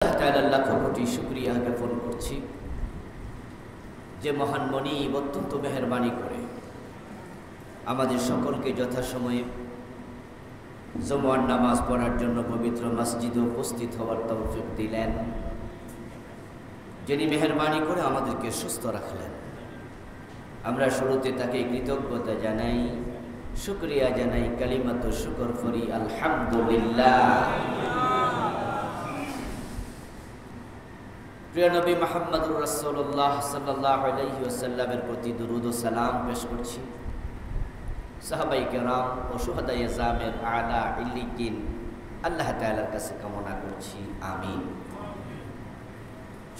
লাখো কোটি শুকরিয়া জ্ঞাপন করছি যে মহান মনিব অত্যন্ত মেহেরবানি করে আমাদের সকলকে যথাসময়ে জুমার নামাজ পড়ার জন্য পবিত্র মসজিদে উপস্থিত হওয়ার তৌফিক দিলেন, যিনি মেহেরবানি করে আমাদেরকে সুস্থ রাখলেন। আমরা শুরুতে তাকে কৃতজ্ঞতা জানাই, শুকরিয়া জানাই, কালিমাত শুকর করি আলহামদুলিল্লাহ। প্রিয় নবী মুহাম্মদুর রাসূলুল্লাহ সাল্লাল্লাহু আলাইহি ওয়াসাল্লামের প্রতি দুরূদ ও সালাম পেশ করছি। সাহাবায়ে কেরাম ও শুহাদায়ে জামের আলা ইল্লিকিন আল্লাহ তাআলার কাছে কামনা করছি, আমিন।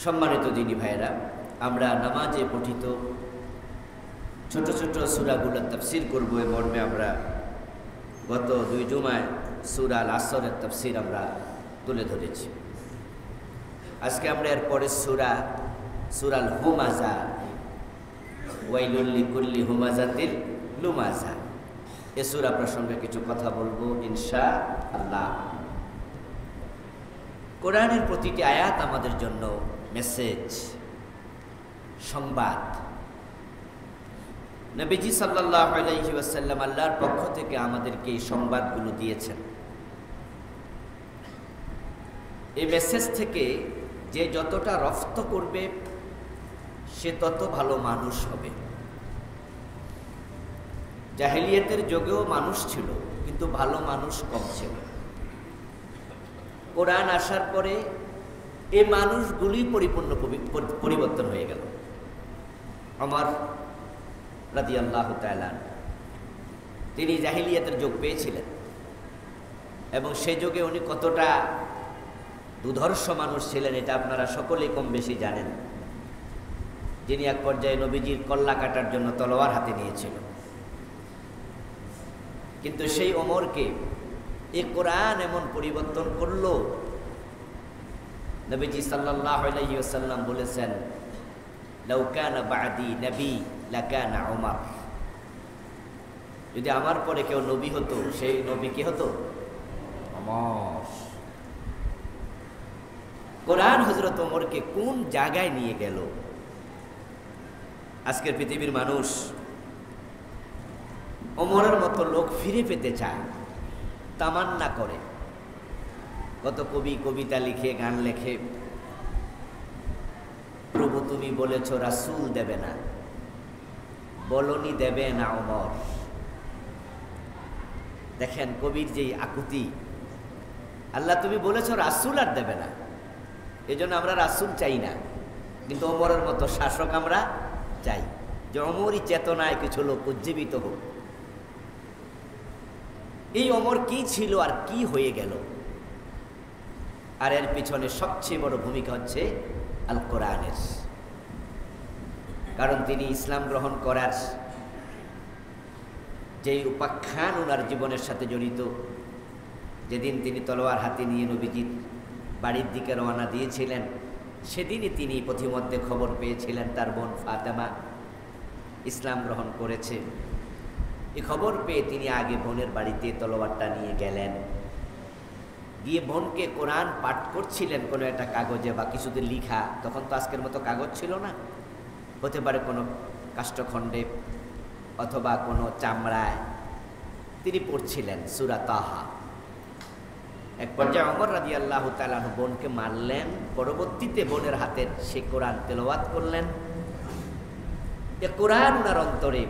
সম্মানিত দিনী ভাইরা, আমরা নামাজে পঠিত ছোট ছোট সূরাগুলোর তাফসীর করব। এই মর্মে আমরা গত 2 জুমায় সূরা আল আসরের তাফসীর আমরা তুলে ধরেছি। আজকে আমরা এর পরে সূরা আল হুমাযা, ওয়াইলুল লিকুল্লি হুমাযাতিল লুমাযা, এই সূরা প্রসঙ্গে কিছু কথা বলবো ইনশাআল্লাহ। কোরআনের প্রতিটি আয়াত আমাদের জন্য মেসেজ, সংবাদ। নবীজি সাল্লাল্লাহু আলাইহি ওয়াসাল্লাম আল্লাহর পক্ষ থেকে আমাদেরকে এই সংবাদগুলো দিয়েছেন। এই মেসেজ থেকে যে যতটা রফত করবে সে তত ভালো মানুষ হবে। জাহেলিয়াতের যুগেও মানুষ ছিল, কিন্তু ভালো মানুষ কম ছিল। কোরআন আসার পরে এই মানুষগুলি পরিপূর্ণ পরিবর্তন হয়ে গেল। ওমর রাদিয়াল্লাহু তাআলা তিনি জাহেলিয়াতের যুগ পেয়েছিলেন, এবং সেই যুগে উনি কতটা দুধর্ষ মানুষ ছিলেন এটা আপনারা সকলেই কম বেশি জানেন। যিনি এক পর্যায়ে নবীজির কল্লা কাটার জন্য তলোয়ার হাতে নিয়েছিল। কিন্তু সেই ওমরকে এই কোরআন এমন পরিবর্তন করলো, নবীজি সাল্লাল্লাহু আলাইহি ওয়াসাল্লাম বলেছেন, লাউ কানা বা'দি নবী লাকানা ওমর। যদি আমার পরে কেউ নবী হতো, সেই নবী কি হতো? ওমর। কোরআন হযরত ওমরকে কোন জায়গায় নিয়ে গেল? আজকের পৃথিবীর মানুষ ওমরের মতো লোক ফিরে পেতে চায়, তামান্না করে। কত কবি কবিতা লিখে, গান লেখে, প্রভু তুমি বলেছ রাসূল দেবে না, বলনি দেবে না ওমর। দেখেন কবির যেই আকুতি, আল্লাহ তুমি বলেছ রাসূল আর দেবে না, এজন্য আমরা রাসূল চাই না, কিন্তু ওমরের মতো শাসক আমরা চাই, যে ওমরই চেতনায় কিছু লোক উজ্জীবিত হোক। এই ওমর কি ছিল আর কি হয়ে গেল? আর এর পিছনে সবচেয়ে বড় ভূমিকা হচ্ছে আল কোরআনের। কারণ তিনি ইসলাম গ্রহণ করার যেই উপাখ্যান ওনার জীবনের সাথে জড়িত, যেদিন তিনি তলোয়ার হাতে নিয়ে নবীজির বাড়ির দিকে রওনা দিয়েছিলেন, সেদিনই তিনি পথিমধ্যে খবর পেয়েছিলেন তার বোন ফাতেমা ইসলাম গ্রহণ করেছে। এই খবর পেয়ে তিনি আগে বোনের বাড়িতে তলোয়ারটা নিয়ে গেলেন, গিয়ে বোনকে কোরআন পাঠ করছিলেন কোনো একটা কাগজে বা কিছুতে লিখা। তখন তো আজকের মতো কাগজ ছিল না, হতে পারে কোনো কাষ্ঠখণ্ডে অথবা কোনো চামড়ায় তিনি পড়ছিলেন সূরা তাহা। এক পর্যায়ে ওমর রাদিয়াল্লাহু তাআলা বোনকে মারলেন, পরবর্তীতে বোনের হাতে সে কোরআন তেলাওয়াত করলেন। এ কোরআন ওনার অন্তরে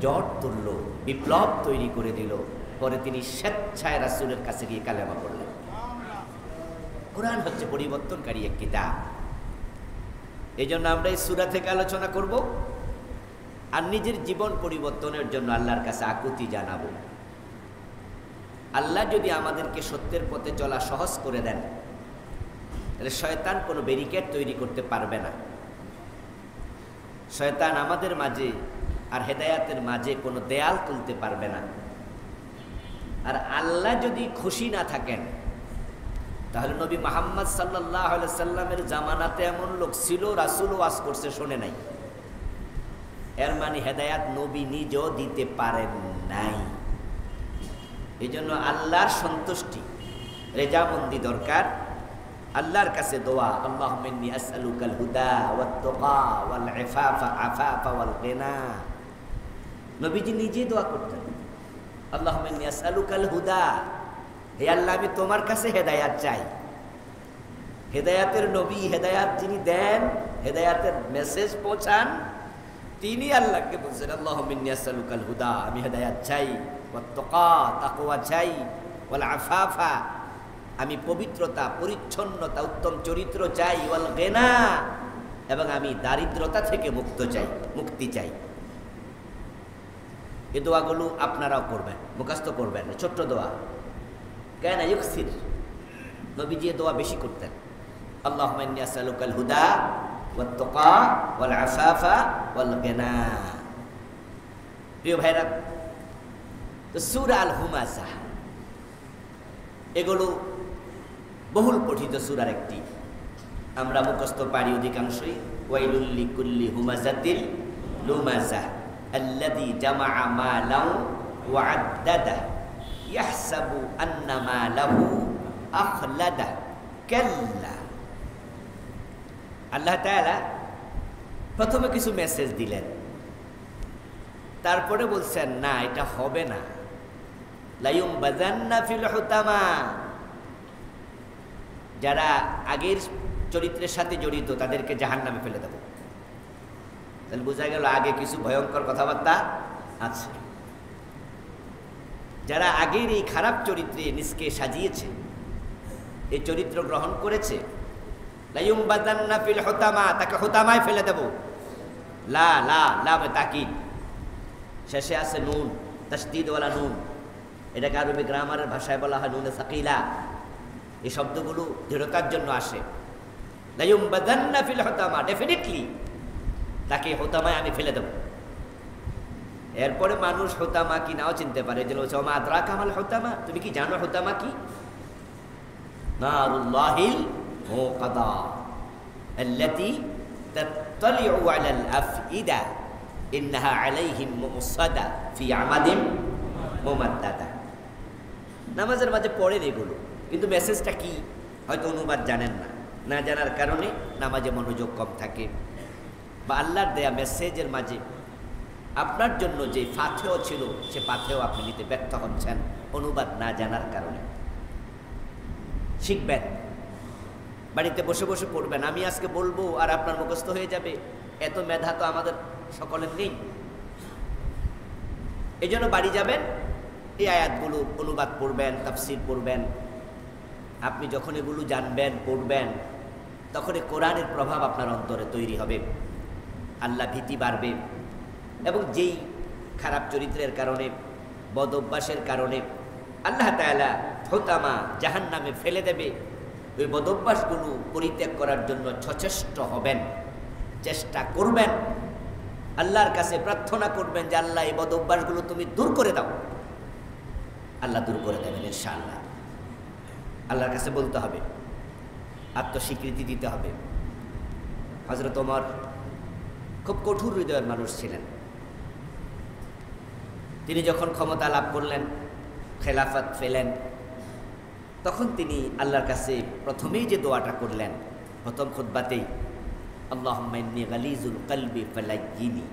জট তুলল, বিপ্লব তৈরি করে দিল। পরে তিনি স্বেচ্ছায় রাসূলের কাছে গিয়ে কালেমা পড়লেন। কোরআন হচ্ছে পরিবর্তনকারী এক কিতাব। এই জন্য আমরা এই সূরা থেকে আলোচনা করব, আর নিজের জীবন পরিবর্তনের জন্য আল্লাহর কাছে আকুতি জানাবো। আল্লাহ যদি আমাদেরকে সত্যের পথে চলা সহজ করে দেন, তাহলে শয়তান কোনো ব্যারিকেড তৈরি করতে পারবে না। শয়তান আমাদের মাঝে আর হেদায়াতের মাঝে কোনো দেয়াল তুলতে পারবে না। আর আল্লাহ যদি খুশি না থাকেন, তাহলে নবী মুহাম্মদ সাল্লাল্লাহু আলাইহি সাল্লামের জামানাতে এমন লোক ছিল রাসূল ওয়াজ করছে শোনে নাই, এর মানে হেদায়াত নবী নিজেও দিতে পারেন নাই। এই জন্য আল্লাহর সন্তুষ্টি, রেজামন্দি দরকার। আল্লাহর কাছে দোয়া, আল্লাহুম্মা ইন্নী আসআলুকাল হুদা ওয়াত তুকা ওয়াল ইফাফা আফাফা ওয়াল গিনা। নবীজি নিজে দোয়া করতেন, আল্লাহুম্মা ইন্নী আসআলুকাল হুদা, হে আল্লাহ আমি তোমার কাছে হেদায়েত চাই। হেদায়েতের নবী, হেদায়েত যিনি দেন, হেদায়েতের মেসেজ পৌঁছান, তিনি আল্লাহকে বলছেন আল্লাহুম্মা ইন্নী আসআলুকাল হুদা, আমি হেদায়েত চাই, ওয়াত তুকা, তাকওয়া চাই, ওয়াল আফাফা, আমি পবিত্রতা, পরিচ্ছন্নতা, উত্তম চরিত্র চাই, ওয়াল গিনা, এবং আমি দারিদ্রতা থেকে মুক্তি চাই। এই দোয়াগুলো আপনারাও করবেন, মুখস্থ করবেন, ছোট্ট দোয়া। কেন ইউকসির, নবীজি দোয়া বেশি করতেন, আল্লাহুম্মা ইন্নী আসআলুকাল হুদা ওয়াত তুকা ওয়াল আফাফা ওয়াল গিনা। প্রিয় ভাইরা, তো সূরা আল হুমাযা এগুলো বহুল পঠিত সূরার একটি, আমরা মুখস্থ পারি অধিকাংশই। ওয়াইলুল লিকুল্লি হুমাযাতিল লুমাযা আল্লাযী জামাআ মালান ওয়া আদ্দাদা ইয়াহসাবু আন্না মালাহু আখলাদা কাল্লা। আল্লাহ তাআলা প্রথমে কিছু মেসেজ দিলেন, তারপরে বলছেন না এটা হবে না, লায়ুমবাযান্না ফিল হুতামা, যারা আগের চরিত্রের সাথে জড়িত তাদেরকে জাহান্নামে ফেলে দেব। তাহলে বোঝা গেল আগে কিছু ভয়ঙ্কর কথাবার্তা আছে। যারা আগের এই খারাপ চরিত্রে নিজকে সাজিয়েছে, এই চরিত্র গ্রহণ করেছে, লায়ুমবাযান্না ফিল হুতামা, তাকে হুতামায় ফেলে দেব। লা লা লামে তাকিদ, শেষে আছে নুন, তাসদীদওয়ালা নুন, এটাকে আরবি গ্রামারের ভাষায় বলা হয় নুনে সাকিলা। এই শব্দগুলো দৃঢ়তার জন্য আসে। লায়ুমবাযান্না ফিল হুতামা, ডেফিনেটলি তাকে হুতামায় আমি ফেলে দেব। এরপরে মানুষ হুতামা কি নাও চিনতে পারে, যে ওমা আদরাকা মাল হুতামা, তুমি কি জানো হুতামা কি? নারুল্লাহিল মুকাদা আল্লাতী তাত্তালিউ আলাল আফইদা ইন্নাহা আলাইহিম মুসাদা ফি আমাদিন মুমাদ্দাদা। নামাজের মাঝে পড়েন এগুলো, কিন্তু মেসেজটা কি হয়তো অনুবাদ জানেন না, না জানার কারণে নামাজে মনোযোগ কম থাকে, বা আল্লাহর দেয়া মেসেজের মাঝে আপনার জন্য যে ফাথেও ছিল সে ফাথেও আপনি নিতে ব্যর্থ হচ্ছেন অনুবাদ না জানার কারণে। শিখবেন, বাড়িতে বসে বসে পড়বেন। আমি আজকে বলবো আর আপনার মুখস্থ হয়ে যাবে, এত মেধা তো আমাদের সকলের নেই। এই জন্য বাড়ি যাবেন, এই আয়াতগুলো অনুবাদ পড়বেন, তাফসীর পড়বেন। আপনি যখন এগুলো জানবেন, পড়বেন, তখন এই কোরআনের প্রভাব আপনার অন্তরে তৈরি হবে, আল্লাহ ভীতি বাড়বে। এবং যেই খারাপ চরিত্রের কারণে, বদ অভ্যাসের কারণে আল্লাহ তাআলা হুতামা জাহান্নামে ফেলে দেবে, ওই বদ অভ্যাসগুলো পরিত্যাগ করার জন্য সচেষ্ট হবেন, চেষ্টা করবেন, আল্লাহর কাছে প্রার্থনা করবেন যে আল্লাহ এই বদ অভ্যাসগুলো তুমি দূর করে দাও। আল্লাহ দূর করে দেবেন ইনশাআল্লাহ। আল্লাহর কাছে বলতে হবে, আত্মস্বীকৃতি দিতে হবে। হযরত ওমর খুব কঠোর হৃদয়ের মানুষ ছিলেন। তিনি যখন ক্ষমতা লাভ করলেন, খেলাফত পেলেন, তখন তিনি আল্লাহর কাছে প্রথমেই যে দোয়াটা করলেন, প্রথম খুতবাতেই, আল্লাহুম্মা ইন্নী গালিজুল কলবি ফালাজ্জিনি,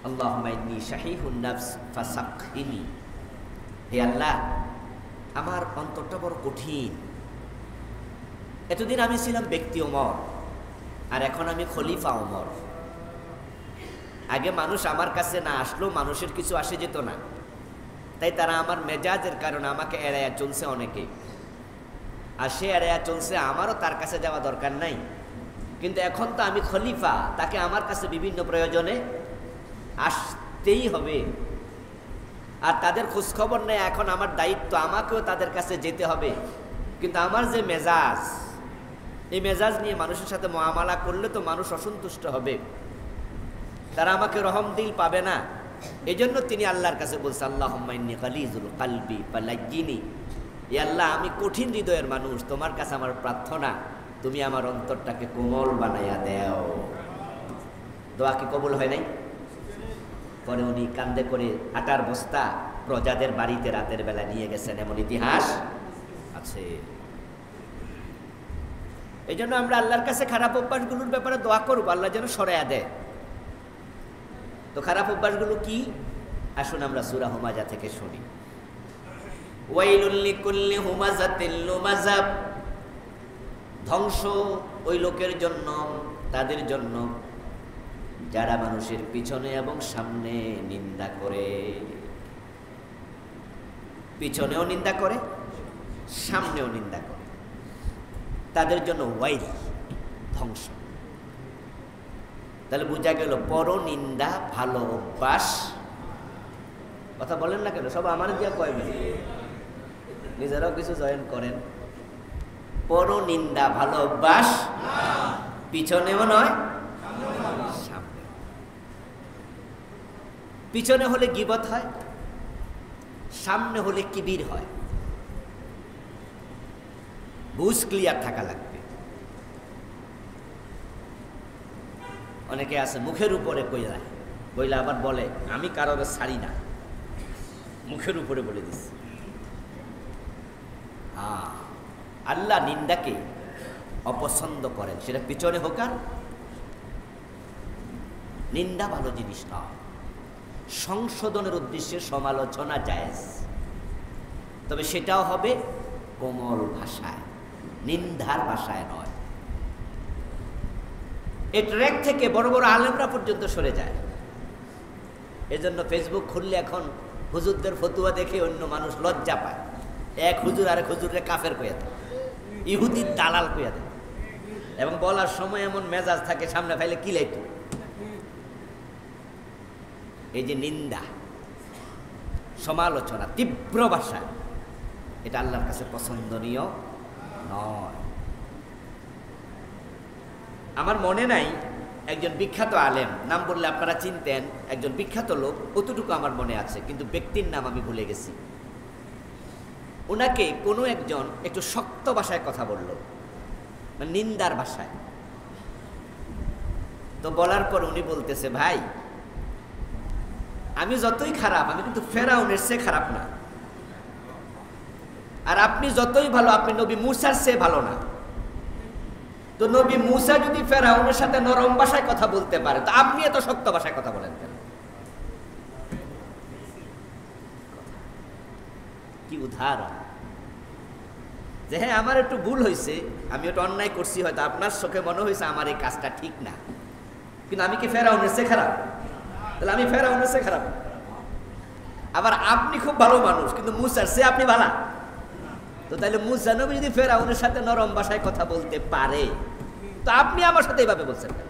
আল্লাহুম্মা ইন্নী শাহীহুন নাফস ফাসাকহিনি। হে আল্লাহ, আমার অন্তরটা বড় কঠিন। এতদিন আমি ছিলাম ব্যক্তি ওমর, আর এখন আমি খলিফা ওমর। আগে মানুষ আমার কাছে না আসলেও মানুষের কিছু আসে যেত না, তাই তারা আমার মেজাজের কারণে আমাকে এড়াইয়া চলছে অনেকে, আর সে এড়াইয়া চলছে, আমারও তার কাছে যাওয়া দরকার নাই। কিন্তু এখন তো আমি খলিফা, তাকে আমার কাছে বিভিন্ন প্রয়োজনে আসতেই হবে, আর তাদের খোঁজখবর নেই। এখন আমার দায়িত্ব, আমাকেও তাদের কাছে যেতে হবে। কিন্তু আমার যে মেজাজ, এই মেজাজ নিয়ে মানুষের সাথে মুআমালা করলে তো মানুষ অসন্তুষ্ট হবে, তারা আমাকে রহম দিল পাবে না। এই জন্য তিনি আল্লাহর কাছে বলছে, আল্লাহুম্মা ইন্নী গালিজুল কলবি ফালাজ্জিনি, হে আল্লাহ আমি কঠিন হৃদয়ের মানুষ, তোমার কাছে আমার প্রার্থনা তুমি আমার অন্তরটাকে কোমল বানাইয়া দাও। দোয়া কি কবুল হয় নাই? পরে উনি কান্দে করে আটার বস্তা প্রজাদের বাড়িতে রাতের বেলা নিয়ে গেছেন, এমন ইতিহাস আছে। এই জন্য আমরা আল্লাহর কাছে খারাপ অভ্যাসগুলোর ব্যাপারে দোয়া করব, আল্লাহ যেন সরাইয়া দেয়। তো খারাপ অভ্যাসগুলো কি? আসুন আমরা সূরা হুমাজা থেকে শুনি। ওয়াইলুল লিকুল্লি হুমাযাতিল লুমাযা, ধ্বংস ওই লোকের জন্য, তাদের জন্য যারা মানুষের পিছনে এবং সামনে নিন্দা করে। পিছনেও নিন্দা করে, সামনেও নিন্দা করে, তাদের জন্য ওয়াইল, ধ্বংস। তাহলে বোঝা গেল পরনিন্দা ভালো অভ্যাস। কথা বলেন না কেন? সব আমার দিয়া কয় মিনিট, নিজেরাও কিছু জয়েন করেন। পরনিন্দা ভালো অভ্যাস, পিছনেও নয় সামনে। পিছনে হলে গীবত হয়, সামনে হলে কিবির হয়। বুঝ ক্লিয়ার থাকা লাগবে। অনেকে আছে মুখের উপরে কইলা কইলা আবার বলে আমি কারোর ছাড়ি না, মুখের উপরে বলে দিচ্ছি। আল্লাহ নিন্দাকে অপছন্দ করেন, সেটা পিছনে হোক আর। নিন্দা ভালো জিনিস নয়। সংশোধনের উদ্দেশ্যে সমালোচনা জায়েজ, তবে সেটাও হবে কোমল ভাষায়, নিন্দার ভাষায় নয়। এই ট্র্যাক থেকে বড় বড় আলেমরা পর্যন্ত সরে যায়। এজন্য ফেসবুক খুললে এখন হুজুরদের ফতুয়া দেখে অন্য মানুষ লজ্জা পায়। এক হুজুর আরেক হুজুরে কাফের কইয়া দেয়, ইহুদির দালাল কইয়া দেয়, এবং বলার সময় এমন মেজাজ থাকে সামনে ফাইলে কি লাইতো। এই যে নিন্দা, সমালোচনা তীব্র ভাষা, এটা আল্লাহর কাছে পছন্দনীয় নয়। আমার মনে নাই একজন বিখ্যাত আলেম, নাম বললে আপনারা চিনতেন, একজন বিখ্যাত লোক, অতটুকু আমার মনে আছে, কিন্তু ব্যক্তির নাম আমি ভুলে গেছি। ওনাকে কোনো একজন একটু শক্ত ভাষায় কথা বলল, মানে নিন্দার ভাষায়। তো বলার পর উনি বলতেছে, ভাই আমি যতই খারাপ, আমি কিন্তু ফেরাউনের চেয়ে খারাপ না, আর আপনি যতই ভালো, আপনি নবী মূসার চেয়ে ভালো না। তো নবী মূসা যদি ফেরাউনের সাথে নরম ভাষায় কথা বলতে পারে, তো আপনি এত শক্ত ভাষায় কথা বলেন কেন? কি উদাহরণ যে হ্যাঁ আমার একটু ভুল হয়েছে, আমি একটু অন্যায় করছি, হয়তো আপনার চোখে মনে হয়েছে আমার এই কাজটা ঠিক না, কিন্তু আমি কি ফেরাউনের চেয়ে খারাপ? তাহলে আমি ফেরাউনের চেয়ে খারাপ। আবার আপনি খুব ভালো মানুষ, কিন্তু মূসার চেয়ে আপনি ভালো। তো তাহলে মূসা নবী যদি ফেরাউনের সাথে নরম ভাষায় কথা বলতে পারে, তো আপনি আমার সাথে এইভাবে বলছেন কেন?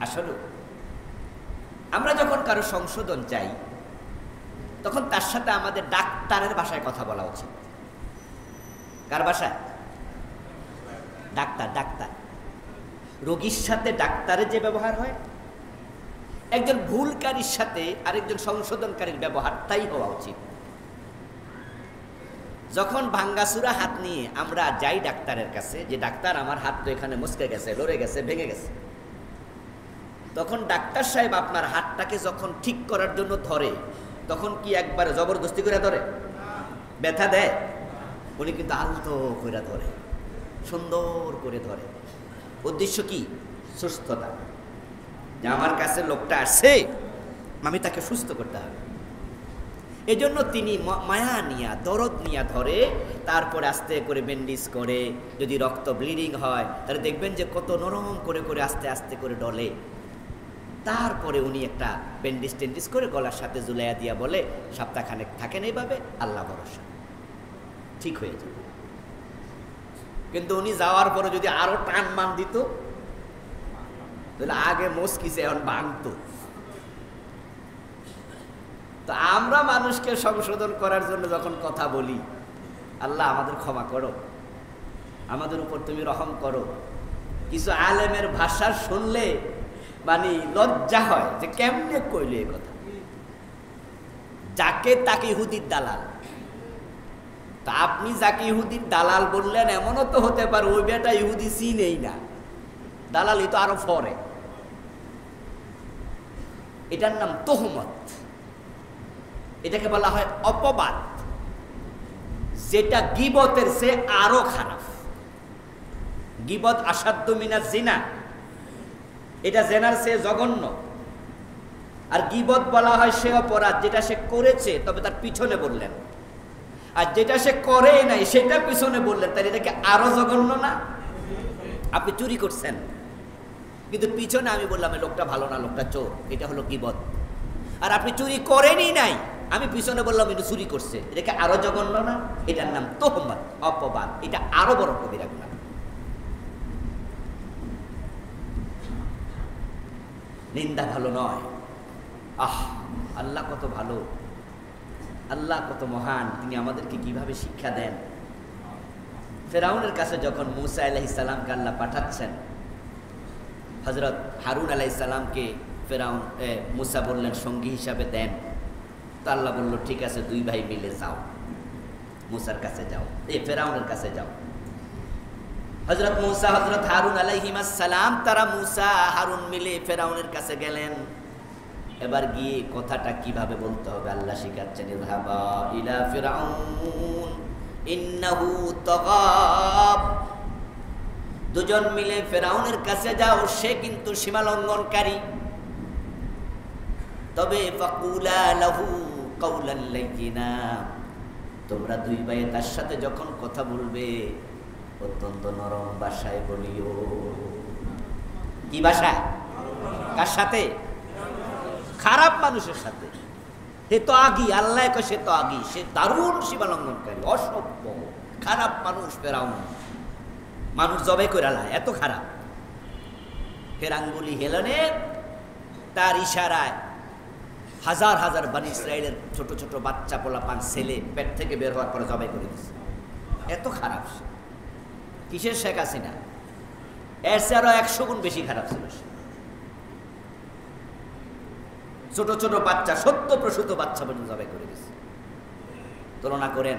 আসলে আমরা যখন কারো সংশোধন চাই, তখন তার সাথে আমাদের ডাক্তারের ভাষায় কথা বলা উচিত। কার ভাষায়? ডাক্তার। ডাক্তার রোগীর সাথে ডাক্তারের যে ব্যবহার হয়, একজন ভুলকারীর সাথে আরেকজন সংশোধনকারীর ব্যবহার তাই হওয়া উচিত। যখন ভাঙ্গাচুরা হাত নিয়ে আমরা যাই ডাক্তারের কাছে, যে ডাক্তার আমার হাত তো এখানে মুচকে গেছে, লড়ে গেছে, ভেঙে গেছে, তখন ডাক্তার সাহেব আপনার হাতটাকে যখন ঠিক করার জন্য ধরে, তখন কি একবারে জবরদস্তি করে ধরে? ব্যথা দেয়? উনি কিন্তু আলতো করে ধরে, সুন্দর করে ধরে। উদ্দেশ্য কি? সুস্থতা। যে আমার কাছে লোকটা আসছে, আমি তাকে সুস্থ করতে হবে। এজন্য তিনি মায়া নিয়া, দরদ নিয়া ধরে, তারপরে আস্তে করে ব্যান্ডেজ করে। যদি রক্ত ব্লিডিং হয়, তাহলে দেখবেন যে কত নরম করে করে আস্তে আস্তে করে ডলে। তারপরে উনি একটা ব্যান্ডেজ টেন্ডিস করে গলার সাথে ঝুলাইয়া দিয়া বলে, সপ্তাহখানেক থাকেন এইভাবে, আল্লাহ ভরসা ঠিক হয়ে যাবে। কিন্তু উনি যাওয়ার পরে যদি আরো টান মান দিত, তাহলে আগে মুচকিছে, এখন ভাঙতো। তো আমরা মানুষকে সংশোধন করার জন্য যখন কথা বলি, আল্লাহ আমাদের ক্ষমা করো, আমাদের উপর তুমি রহম করো, কিছু আলেমের ভাষা শুনলে মানে লজ্জা হয় যে কেমনে কইলে এ কথা। যাকে তাকে ইহুদির দালাল। তা আপনি যাকে ইহুদির দালাল বললেন, এমনও তো হতে পারে ওই বেটা ইহুদি চিনেই না, দালালি তো আরো ফরে। এটার নাম তোহমত। এটাকে বলা হয় অপবাদ, যেটা গীবতের চেয়ে আরো খারাপ। গীবত আসাদ্দু মিনাজ জিনা, এটা জেনার চেয়ে জঘন্য। আর গীবত বলা হয় সে অপরাধ যেটা সে করেছে তবে তার পিছনে বললেন, আর যেটা সে করে নাই সেটা পিছনে বললেন, তাহলে এটাকে আরো জঘন্য না? আপনি চুরি করছেন কিন্তু পিছনে আমি বললাম এই লোকটা ভালো না, লোকটা চোর, এটা হলো গীবত। আর আপনি চুরি করেনই নাই, আমি পিছনে বললাম এটা চুরি করছে, এটাকে আরো জঘন্য না? এটার নাম তোহমত, অপবাদ, এটা আরো বড় কবিরা গুনাহ। নিন্দা ভালো নয়। আল্লাহ কত ভালো, আল্লাহ কত মহান, তিনি আমাদেরকে কিভাবে শিক্ষা দেন। ফেরাউনের কাছে যখন মুসা আলাইহিস সালামকে আল্লাহ পাঠাচ্ছেন, হযরত হারুন আলাইহিস সালামকে ফেরাউন মুসা বললেন সঙ্গী হিসাবে দেন, তো আল্লাহ বলল ঠিক আছে, দুই ভাই মিলে যাও, মুসার কাছে যাও, ফেরাউনের কাছে যাও। হযরত মুসা, হযরত হারুন আলাইহিস সালাম, তারা মুসা হারুন মিলে ফেরাউনের কাছে গেলেন। এবার গিয়ে কথাটা কিভাবে বলতে হবে আল্লাহ শিখাচ্ছেন, ইযহাবা ইলা ফিরআউন ইন্নাহু তাগাব। দুজন মিলে ফেরাউনের কাছে যাও, সে কিন্তু সীমালঙ্ঘনকারী। তবে ফাকুলা লাহু কাওলান লাইয়িনা, তোমরা দুই ভাই তার সাথে যখন কথা বলবে অত্যন্ত নরম ভাষায় বলিও। কি ভাষা? কার সাথে? খারাপ মানুষের সাথে। সে তো আগি, আল্লাহ কয় সে তো আগি, সে দারুণ সীমালঙ্ঘনকারী, অসভ্য খারাপ মানুষ ফেরাউন, মানুষ জবাই করে আল্লাহ, এত খারাপ। ফের আঙ্গুলি হেলনে তার ইশারায় হাজার হাজার বনী ইসরাইলের ছোট ছোট বাচ্চা পোলাপান ছেলে পেট থেকে বের হওয়ার পরে জবাই করে দিচ্ছে। এত খারাপ সে। কিসের শেখ হাসিনা? এর চেয়ে আরো 100 গুণ বেশি খারাপ ছিল সে। ছোট ছোট বাচ্চা, সত্য প্রসূত বাচ্চা পর্যন্ত জবাই করে দিচ্ছে। তুলনা করেন,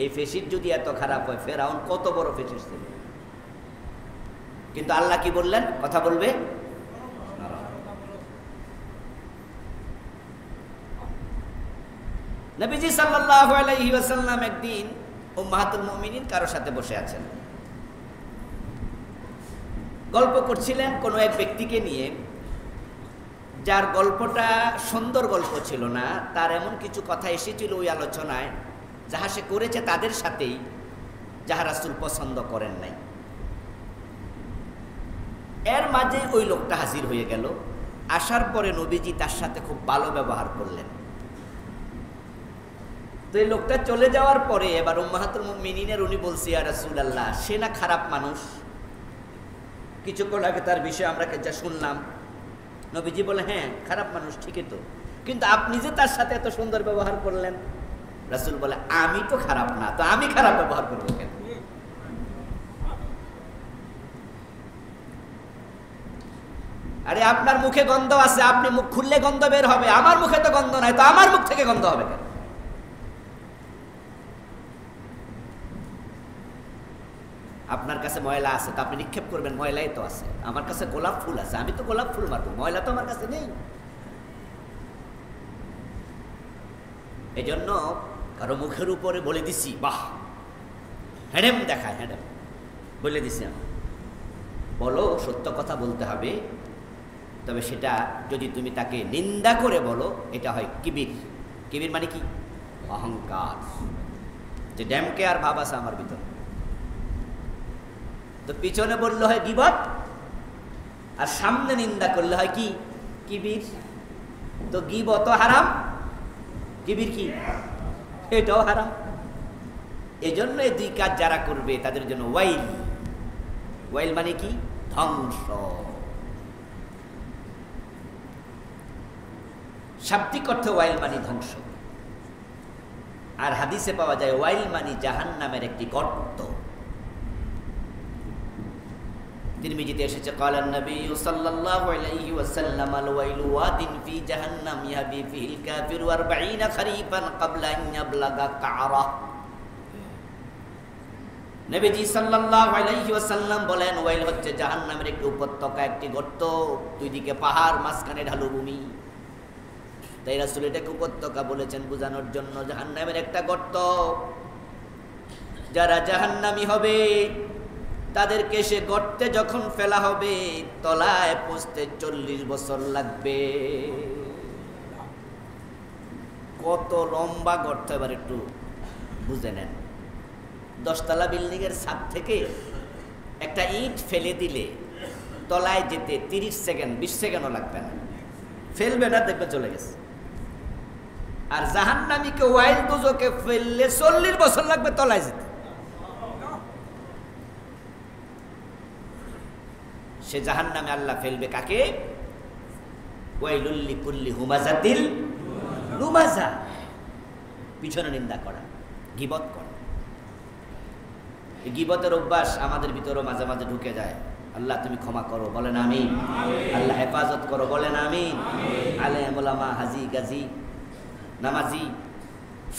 এই ফেসিড যদি এত খারাপ হয়, ফেরাউন কত বড় ফেসিড ছিল। কিন্তু আল্লাহ কি বললেন? কথা বলবে। নবীজি সাল্লাল্লাহু আলাইহি ওয়াসাল্লাম একদিন উম্মাহাতুল মুমিনিন কারো সাথে বসে আছেন, গল্প করছিলেন কোনো এক ব্যক্তিকে নিয়ে, যার গল্পটা সুন্দর গল্প ছিল না, তার এমন কিছু কথা এসেছিল ওই আলোচনায় যাহা সে করেছে তাদের সাথেই, যাহা রাসূল পছন্দ করেন নাই। এর মাঝে ওই লোকটা হাজির হয়ে গেল। আসার পরে নবীজি তার সাথে খুব ভালো ব্যবহার করলেন। তো এই লোকটা চলে যাওয়ার পরে এবার উম্মাহাতুল মুমিনিনের উনি বলছি, ইয়া রাসূলুল্লাহ, সে না খারাপ মানুষ, কিছুক্ষণ আগে তার বিষয়ে আমরা যা শুনলাম। নবীজি বলে, হ্যাঁ খারাপ মানুষ ঠিকই তো, কিন্তু আপনি যে তার সাথে এত সুন্দর ব্যবহার করলেন। রাসূল বলে, আমি তো খারাপ না, তো আমি খারাপ ব্যবহার করবো কেন? আরে আপনার মুখে গন্ধ আছে, আপনি মুখ খুললে গন্ধ বের হবে, আমার মুখে তো গন্ধ নাই, তো আমার মুখ থেকে গন্ধ হবে কেন? আপনার কাছে ময়লা আছে তো আপনি নিক্ষেপ করবেন, ময়লাই তো আছে। আমার কাছে গোলাপ ফুল আছে, আমি তো গোলাপ ফুল মারবো, ময়লা তো আমার কাছে নেই। এই জন্য কারো মুখের উপরে বলে দিছি, বাহ হ্যাডেম দেখায়, হ্যাডেম বলে দিছি আমি। বলো, সত্য কথা বলতে হবে, তবে সেটা যদি তুমি তাকে নিন্দা করে বলো, এটা হয় কিবির। কিবির মানে কি? অহংকার, যে ড্যামকে আর ভাব আছে আমার ভিতর। তো পিছনে বললে হয় গীবত, আর সামনে নিন্দা করলে হয় কি? কিবির। তো গীবত হারাম, কিবির কি? এটাও হারাম। এজন্য এই দুই কাজ যারা করবে তাদের জন্য ওয়াইল। ওয়াইল মানে কি? ধ্বংস। শাব্দিক অর্থে ওয়াইল মানে ধ্বংস, আর হাদিসে পাওয়া যায় ওয়াইল মানে জাহান্নামের একটি গর্ত। তিরমিজিতে এসেছে, ক্বালান নবী সাল্লাল্লাহু আলাইহি ওয়াসাল্লাম, আল ওয়াইলু ওয়াদিন ফি জাহান্নাম ইয়াহবি ফিহিল কাফিরু 40 খরিফান ক্বাবলা আন ইয়াবলাগা কা'রা। নবীজি সাল্লাল্লাহু আলাইহি ওয়াসাল্লাম বলেন, ওয়াইল হচ্ছে জাহান্নামের একটি উপত্যকা, একটি গর্ত, দুই দিকে পাহাড়, মাঝখানে ঢালু ভূমি। তাই রাসূল এটাকে উপত্যকা বলেছেন বোঝানোর জন্য, জাহান্নামের একটা গর্ত। যারা জাহান্নামী হবে তাদেরকে সে গর্তে যখন ফেলা হবে তলায় পৌঁছতে 40 বছর লাগবে। কত লম্বা গর্ত এবার একটু বুঝে নেন। 10 তলা বিল্ডিং এর ছাদ থেকে একটা ইট ফেলে দিলে তলায় যেতে 30 সেকেন্ড 20 সেকেন্ডও লাগবে না, ফেলবে না দেখবে চলে গেছে। আর জাহান্নামীকে ওয়াইল দোজকে ফেললে 40 বছর লাগবে তলায় যেতে। সে জাহান্নামে আল্লাহ ফেলবে কাকে? ওয়াইলুল লিকুল্লি হুমাজাতিল লুমাজা, পিছনে নিন্দা করা, গীবত করা। এই গীবতের অভ্যাস আমাদের ভিতরেও মাঝে মাঝে ঢুকে যায়। আল্লাহ তুমি ক্ষমা করো, বলেন আমিন। আল্লাহ হেফাজত করো, বলেন আমিন। আলেম ওলামা, হাজি গাজী, নামাজি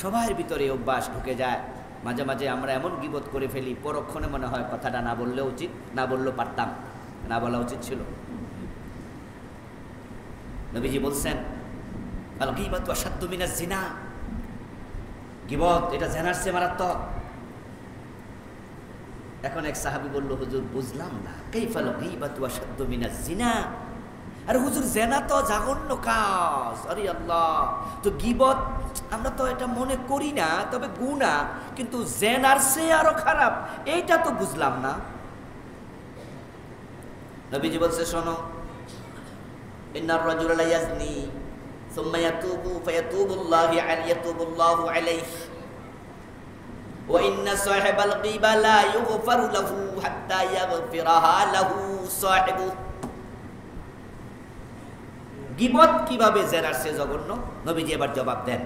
সবার ভিতরে অভ্যাস ঢুকে যায়। মাঝে মাঝে আমরা এমন গীবত করে ফেলি, পরক্ষণে মনে হয় কথাটা না বললে উচিত, না বললেও পারতাম, না বলা উচিত ছিল। নবীজি বলছেন আল গীবাতু আশাদ্দু মিনাজ জিনা, গীবত এটা জিনার চেয়ে মারাত্মক। এখন এক সাহাবী বলল, হুজুর বুঝলাম না, কাইফাল গীবাতু আশাদ্দু মিনাজ জিনা। আরে হুজুর জিনা তো জঘন্য কাজ। আরে আল্লাহ, তো গীবত আমরা তো এটা মনে করি না, তবে গুনাহ, কিন্তু জিনার চেয়ে আরো খারাপ, এইটা তো বুঝলাম না। নবীজি বলছে শোনো, ইন্নার রাজুলা লা ইয়াজনি সুম্মা ইয়াতুবু ফায়াতুবুল্লাহু আলাইহি ওয়া ইন্না সাহিবাল গীবা লা ইউগফারু লাহু হাত্তা ইয়াগফিরাহা লাহু সাহিবু। গীবত কিভাবে জেনার চেয়ে জঘন্য? নবীজি এবার জবাব দেন,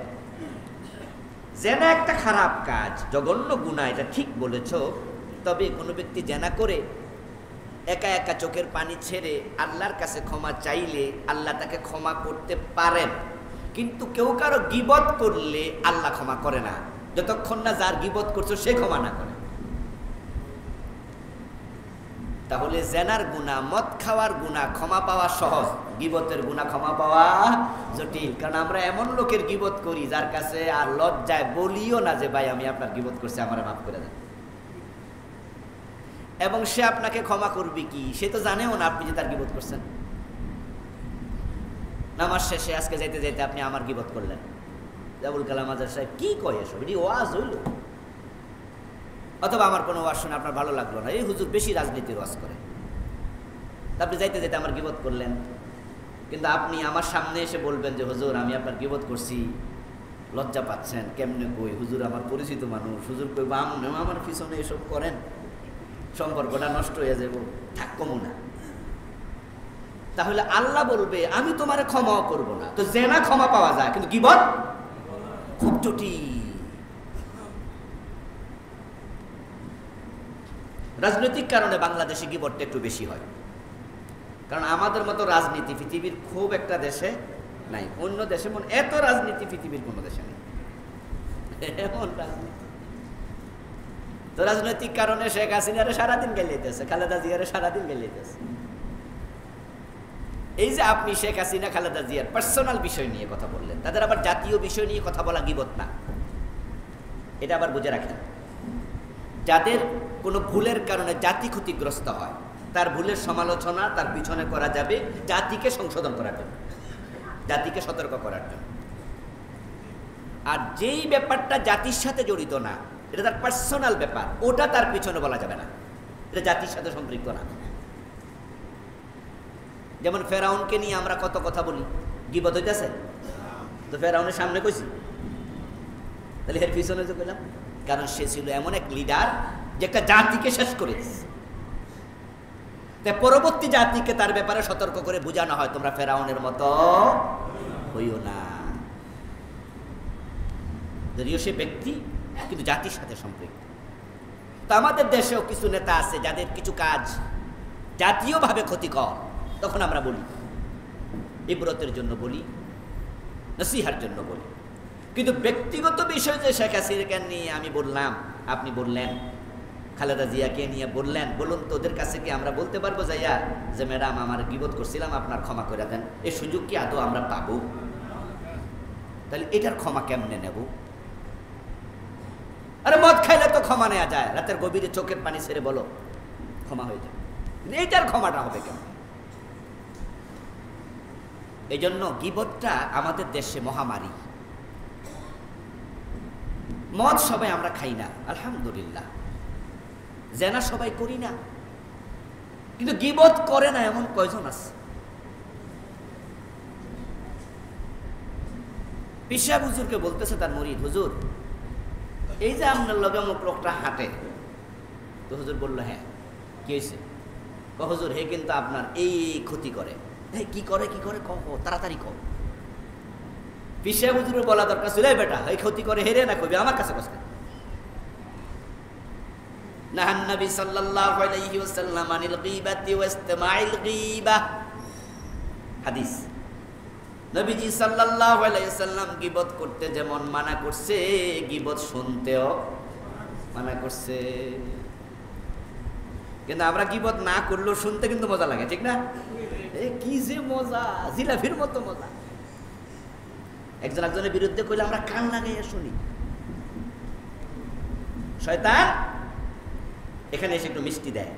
জেনা একটা খারাপ কাজ, জঘন্য গুনাহ, এটা ঠিক বলেছ। তবে কোনো ব্যক্তি জেনা করে একা একা চোখের পানি ছেড়ে আল্লাহর কাছে ক্ষমা চাইলে আল্লাহ তাকে ক্ষমা করতে পারেন, কিন্তু কেউ কারো গীবত করলে আল্লাহ ক্ষমা করে না, যতক্ষণ না যার গীবত করছো সে ক্ষমা না করে। তাহলে জেনার গুনাহ, মদ খাওয়ার গুনাহ ক্ষমা পাওয়া সহজ, গীবতের গুনাহ ক্ষমা পাওয়া জটিল। কারণ আমরা এমন লোকের গীবত করি যার কাছে আর লজ্জায় বলিও না যে ভাই আমি আপনার গীবত করছি, আমার মাফ করে দেন। এবং সে আপনাকে ক্ষমা করবে কি, সে তো জানেও না আপনি যে তার গীবত করছেন। নামাজ শেষে আজকে যাইতে যাইতে আপনি আমার গীবত করলেন, আবুল কালাম আজাদ সাহেব কি কয় এসব, এটি ওয়াজ হইল। অথবা আমার কোনো ওয়াজ শুনে আপনার ভালো লাগলো না, এই হুজুর বেশি রাজনীতির ওয়াজ করে, আপনি যাইতে যাইতে আমার গীবত করলেন। কিন্তু আপনি আমার সামনে এসে বলবেন যে হুজুর আমি আপনার গীবত করছি, লজ্জা পাচ্ছেন, কেমনে কই, হুজুর আমার পরিচিত মানুষ, হুজুর কই আমার পিছনে এসব করেন, সম্পর্কটা নষ্ট হয়ে যাব, থাকবো না। তাহলে আল্লাহ বলবে আমি তোমারে ক্ষমাও করব না। তো জেনা ক্ষমা পাওয়া যায়, কিন্তু গীবত খুব জটিল। রাজনৈতিক কারণে বাংলাদেশে গীবতটা একটু বেশি হয়, কারণ আমাদের মতো রাজনীতি পৃথিবীর খুব একটা দেশে নাই। অন্য দেশে মনে এত রাজনীতি পৃথিবীর কোনো দেশে নেই, এমন রাজনীতি। তো রাজনৈতিক কারণে শেখ হাসিনারে সারাদিন গেলিয়েতেছে, খালেদা জিয়ারে সারাদিন গেলিয়েতেছে। এই যে আপনি শেখ হাসিনা খালেদা জিয়ার পার্সোনাল বিষয় নিয়ে কথা বললেন, তাদের আবার জাতীয় বিষয় নিয়ে কথা বলা গীবত না, এটা আবার বুঝে রাখেন। যাদের কোনো ভুলের কারণে জাতি ক্ষতিগ্রস্ত হয়, তার ভুলের সমালোচনা তার পিছনে করা যাবে জাতিকে সংশোধন করার জন্য, জাতিকে সতর্ক করার জন্য। আর যেই ব্যাপারটা জাতির সাথে জড়িত না, এটা তার পার্সোনাল ব্যাপার, ওটা তার পিছনে বলা যাবে না, এটা জাতির সাথে সম্পৃক্ত না। যেমন ফেরাউনকে নিয়ে আমরা কত কথা বলি, গীবত হইতেছে তো ফেরাউনের সামনে কইছি, তাহলে এর পিছনে যে বললাম, কারণ সে ছিল এমন এক লিডার যে একটা জাতিকে শেষ করে দিচ্ছে। তাই পরবর্তী জাতিকে তার ব্যাপারে সতর্ক করে বোঝানো হয়, তোমরা ফেরাউনের মতো হইও না। যদিও সে ব্যক্তি, কিন্তু জাতির সাথে সম্পৃক্ত। তো আমাদের দেশেও কিছু নেতা আছে যাদের কিছু কাজ জাতীয়ভাবে ক্ষতিকর, তখন আমরা বলি, ইবরতের জন্য বলি, নসিহার জন্য বলি। কিন্তু ব্যক্তিগত বিষয় যে শেখ হাসিনাকে নিয়ে আমি বললাম, আপনি বললেন, খালেদা জিয়াকে নিয়ে বললেন, বলুন তো ওদের কাছে কি আমরা বলতে পারবো যাইয়া যে ম্যাডাম আমার গীবত করছিলাম, আপনার ক্ষমা করে দেন? এই সুযোগ কি আদৌ আমরা পাবো? তাহলে এটার ক্ষমা কেমনে নেব? আরে মদ খাইলে তো ক্ষমা নেওয়া যায়, রাতের গভীরে চোখের পানি ছেড়ে বলো ক্ষমা হয়ে যাবে। কিন্তু এইটার ক্ষমাটা হবে কেন? এই জন্য গীবতটা আমাদের দেশে মহামারী। মদ সবাই আমরা খাই না, আলহামদুলিল্লাহ। জেনা সবাই করি না, কিন্তু গীবত করে না এমন কয়জন আছে? পীর সাহেব হুজুরকে বলতেছে তার মুরিদ, হুজুর এই যে আপনার লগে অমুক লোকটা হাঁটে, তো হুজুর বললো হ্যাঁ, কি হয়েছে? হুজুর হে কিন্তু আপনার এই ক্ষতি করে। কি করে কি করে কহ, তাড়াতাড়ি কহ। পীর সাহেব হুজুরের বলা দরকার ছিল, বেটা এই ক্ষতি করে হেরে না কবি আমার কাছে কষ্ট। নাহান নবী সাল্লাল্লাহু আলাইহি ওয়াসাল্লাম আনিল গীবাতি ওয়া ইসতিমাইল গীবাহ। হাদিস, নবীজি সাল্লাল্লাহু আলাইহি ওয়াসাল্লাম গীবত করতে যেমন মানা করছে, গীবত শুনতেও মানা করছে। কিন্তু আমরা গীবত না করলেও শুনতে কিন্তু মজা লাগে, ঠিক না? কি যে মজা, জিলাফির মতো মজা। একজন একজনের বিরুদ্ধে কইলে আমরা কান লাগাইয়া শুনি। শয়তান এখানে এসে একটু মিষ্টি দেয়,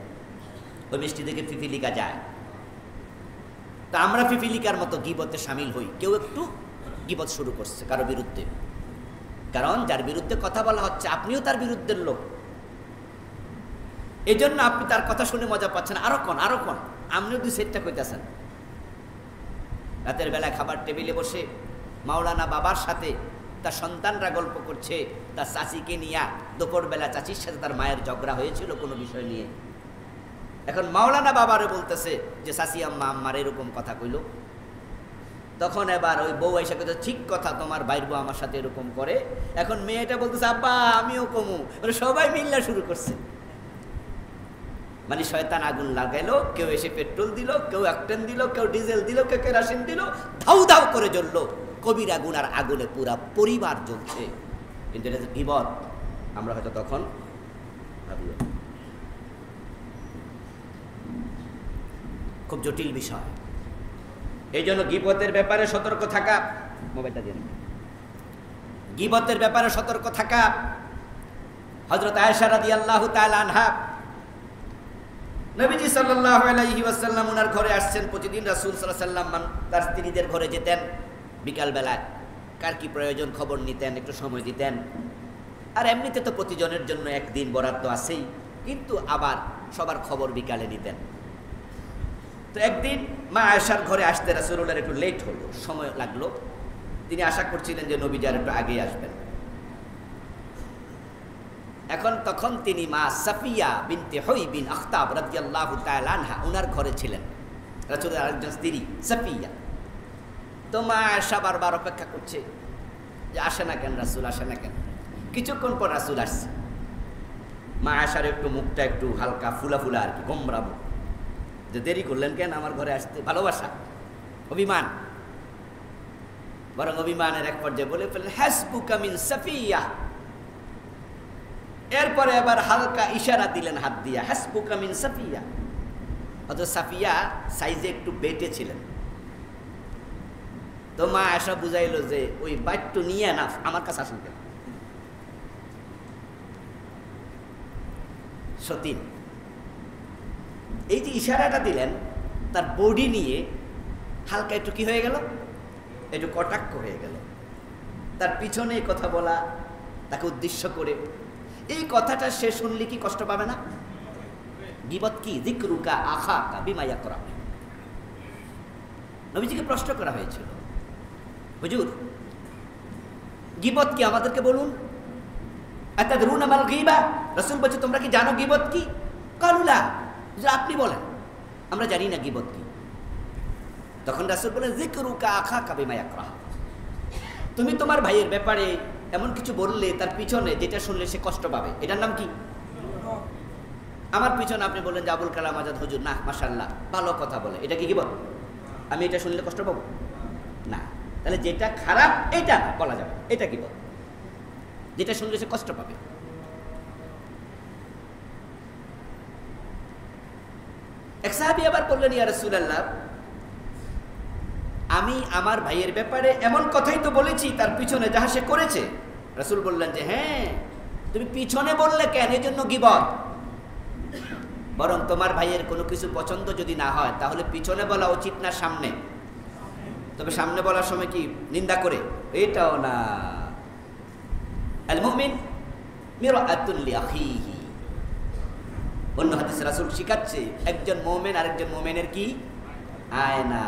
ওই মিষ্টি থেকে পিপিলিকা যায়। তা আমরা পিপিলিকার মতো গীবতে সামিল হই। কেউ একটু গীবত শুরু করছে কারো বিরুদ্ধে, কারণ যার বিরুদ্ধে কথা বলা হচ্ছে আপনিও তার বিরুদ্ধের লোক। এই জন্য আপনি তার কথা শুনে মজা পাচ্ছেন। আরো কোন আরো কোন, আপনিও দুই সেটটা কইতেছেন। রাতের বেলায় খাবার টেবিলে বসে মাওলানা বাবার সাথে তার সন্তানরা গল্প করছে, তার চাচিকে নিয়ে দুপুরবেলা চাচির সাথে তার মায়ের ঝগড়া হয়েছিল কোনো বিষয় নিয়ে। এখন মাওলানা বাবারে বলতেছে যে চাচি আম্মা আম্মার এরকম কথা কইল। তখন এবার ওই বউ এসে কথা, ঠিক কথা, তোমার বাইর বউ আমার সাথে এরকম করে। এখন মেয়েটা বলতেছে আব্বা আমিও কমু, সবাই মিল্লা শুরু করছে। মানে শয়তান আগুন লাগাইলো, কেউ এসে পেট্রোল দিল, কেউ অক্টেন দিল, কেউ ডিজেল দিল, কেউ কেরোসিন দিল, ধাউ ধাউ করে জ্বললো। কবির আগুন আর আগুনে পুরা পরিবার জ্বলছে। কিন্তু এটা যে গীবত, আমরা হয়তো তখন ভাবিও। খুব জটিল বিষয়। এই জন্য গীবতের ব্যাপারে সতর্ক থাকা। মোবাইলটা দিয়ে গীবতের ব্যাপারে সতর্ক থাকা। হযরত আয়েশা রাদিয়াল্লাহু তাআলা আনহা, নবীজি সাল্লাল্লাহু আলাইহি ওয়াসাল্লাম ওনার ঘরে আসছেন। প্রতিদিন রাসূল সাল্লাল্লাহু আলাইহি ওয়াসাল্লাম তার স্ত্রীদের ঘরে যেতেন বিকালবেলায়, কার কি প্রয়োজন খবর নিতেন, একটু সময় দিতেন। আর এমনিতে তো প্রতিজনের জন্য একদিন বরাদ্দ আছেই, কিন্তু আবার সবার খবর বিকালে নিতেন। তো একদিন মা আয়েশার ঘরে আসতে রাসূলুল্লাহর একটু লেট হলো, সময় লাগলো। তিনি আশা করছিলেন যে নবীজি আর একটু আগেই আসবেন। তখন তিনি মা সাফিয়া বিনতে হুই বিন আখতাব রাদিয়াল্লাহু তাআলা আনহা ওনার ঘরে ছিলেন, রাসূলের আরেকজন স্ত্রী সাফিয়া। তো মা আয়েশা বারবার অপেক্ষা করছে যে আসে না কেন রাসূল, আসে না কেন। কিছুক্ষণ পর রাসূল আসছে। মা আয়েশার একটু মুখটা একটু হালকা ফুলা ফুলা আর কি, গোমরা মুখ, যে দেরি করলেন কেন আমার ঘরে আসতে। ভালোবাসা, অভিমান, বরং অভিমানের এক পর্যায়ে বলে ফেললেন হাসবুকা মিন সাফিয়া। এরপরে আবার হালকা ইশারা দিলেন হাত দিয়া, হাসবুকা মিন সাফিয়া। অথচ সাফিয়া সাইজে একটু বেটে ছিলেন। তো মা আয়েশা বুঝাইলো যে ওই বাইট্টু নিয়ে না আমার কাছে আসেন কেন। সতীন এই যে ইশারাটা দিলেন, তার বডি নিয়ে হালকা একটু কি হয়ে গেল, একটু কটাক্ষ হয়ে গেল। তার পিছনে কথা বলা, তাকে উদ্দেশ্য করে এই কথাটা সে শুনলে কি কষ্ট পাবে না? গীবত কি? যিকরুকা আখাকা বিমা ইয়াকরা। নবীজিকে প্রশ্ন করা হয়েছিল, হুজুর গীবত কি আমাদেরকে বলুন। আতাদরুনা মাল গীবা, রাসূল বলছে তোমরা কি জানো গীবত কি? ক্বালু লা, আপনি বলেন আমরা জানি না গীবত কি। তখন রাসূল বলেন যিকরুকা আখাকা বিমা ইয়াকরা, তুমি তোমার ভাইয়ের ব্যাপারে এমন কিছু বললে তার পিছনে যেটা শুনলে সে কষ্ট পাবে, এটার নাম কি? আমার পিছনে আপনি বললেন যে আবুল কালাম আজাদ হুজুর না মাশাআল্লাহ ভালো কথা বলে, এটা কি গীবত? আমি এটা শুনলে কষ্ট পাবো না। তাহলে যেটা খারাপ এটা বলা যাবে, এটা গীবত, যেটা শুনলে সে কষ্ট পাবে। এক সাহাবী আবার বললেন ইয়া রাসূলুল্লাহ, আমি আমার ভাইয়ের ব্যাপারে এমন কথাই তো বলেছি তার পিছনে যাহা সে করেছে। রাসূল বললেন যে হ্যাঁ তুমি পিছনে বললে কেন, এই জন্য গীবত। বরং তোমার ভাইয়ের কোনো কিছু পছন্দ যদি না হয় তাহলে পিছনে বলা উচিত না সামনে? তবে সামনে বলার সময় কি নিন্দা করে? এটাও না। আল মুমিন মিরআতুন লিআখিহি। অন্য হাদিসে রাসূল শিখাচ্ছে একজন মুমিন আরেকজন মুমিনের কি আয়না।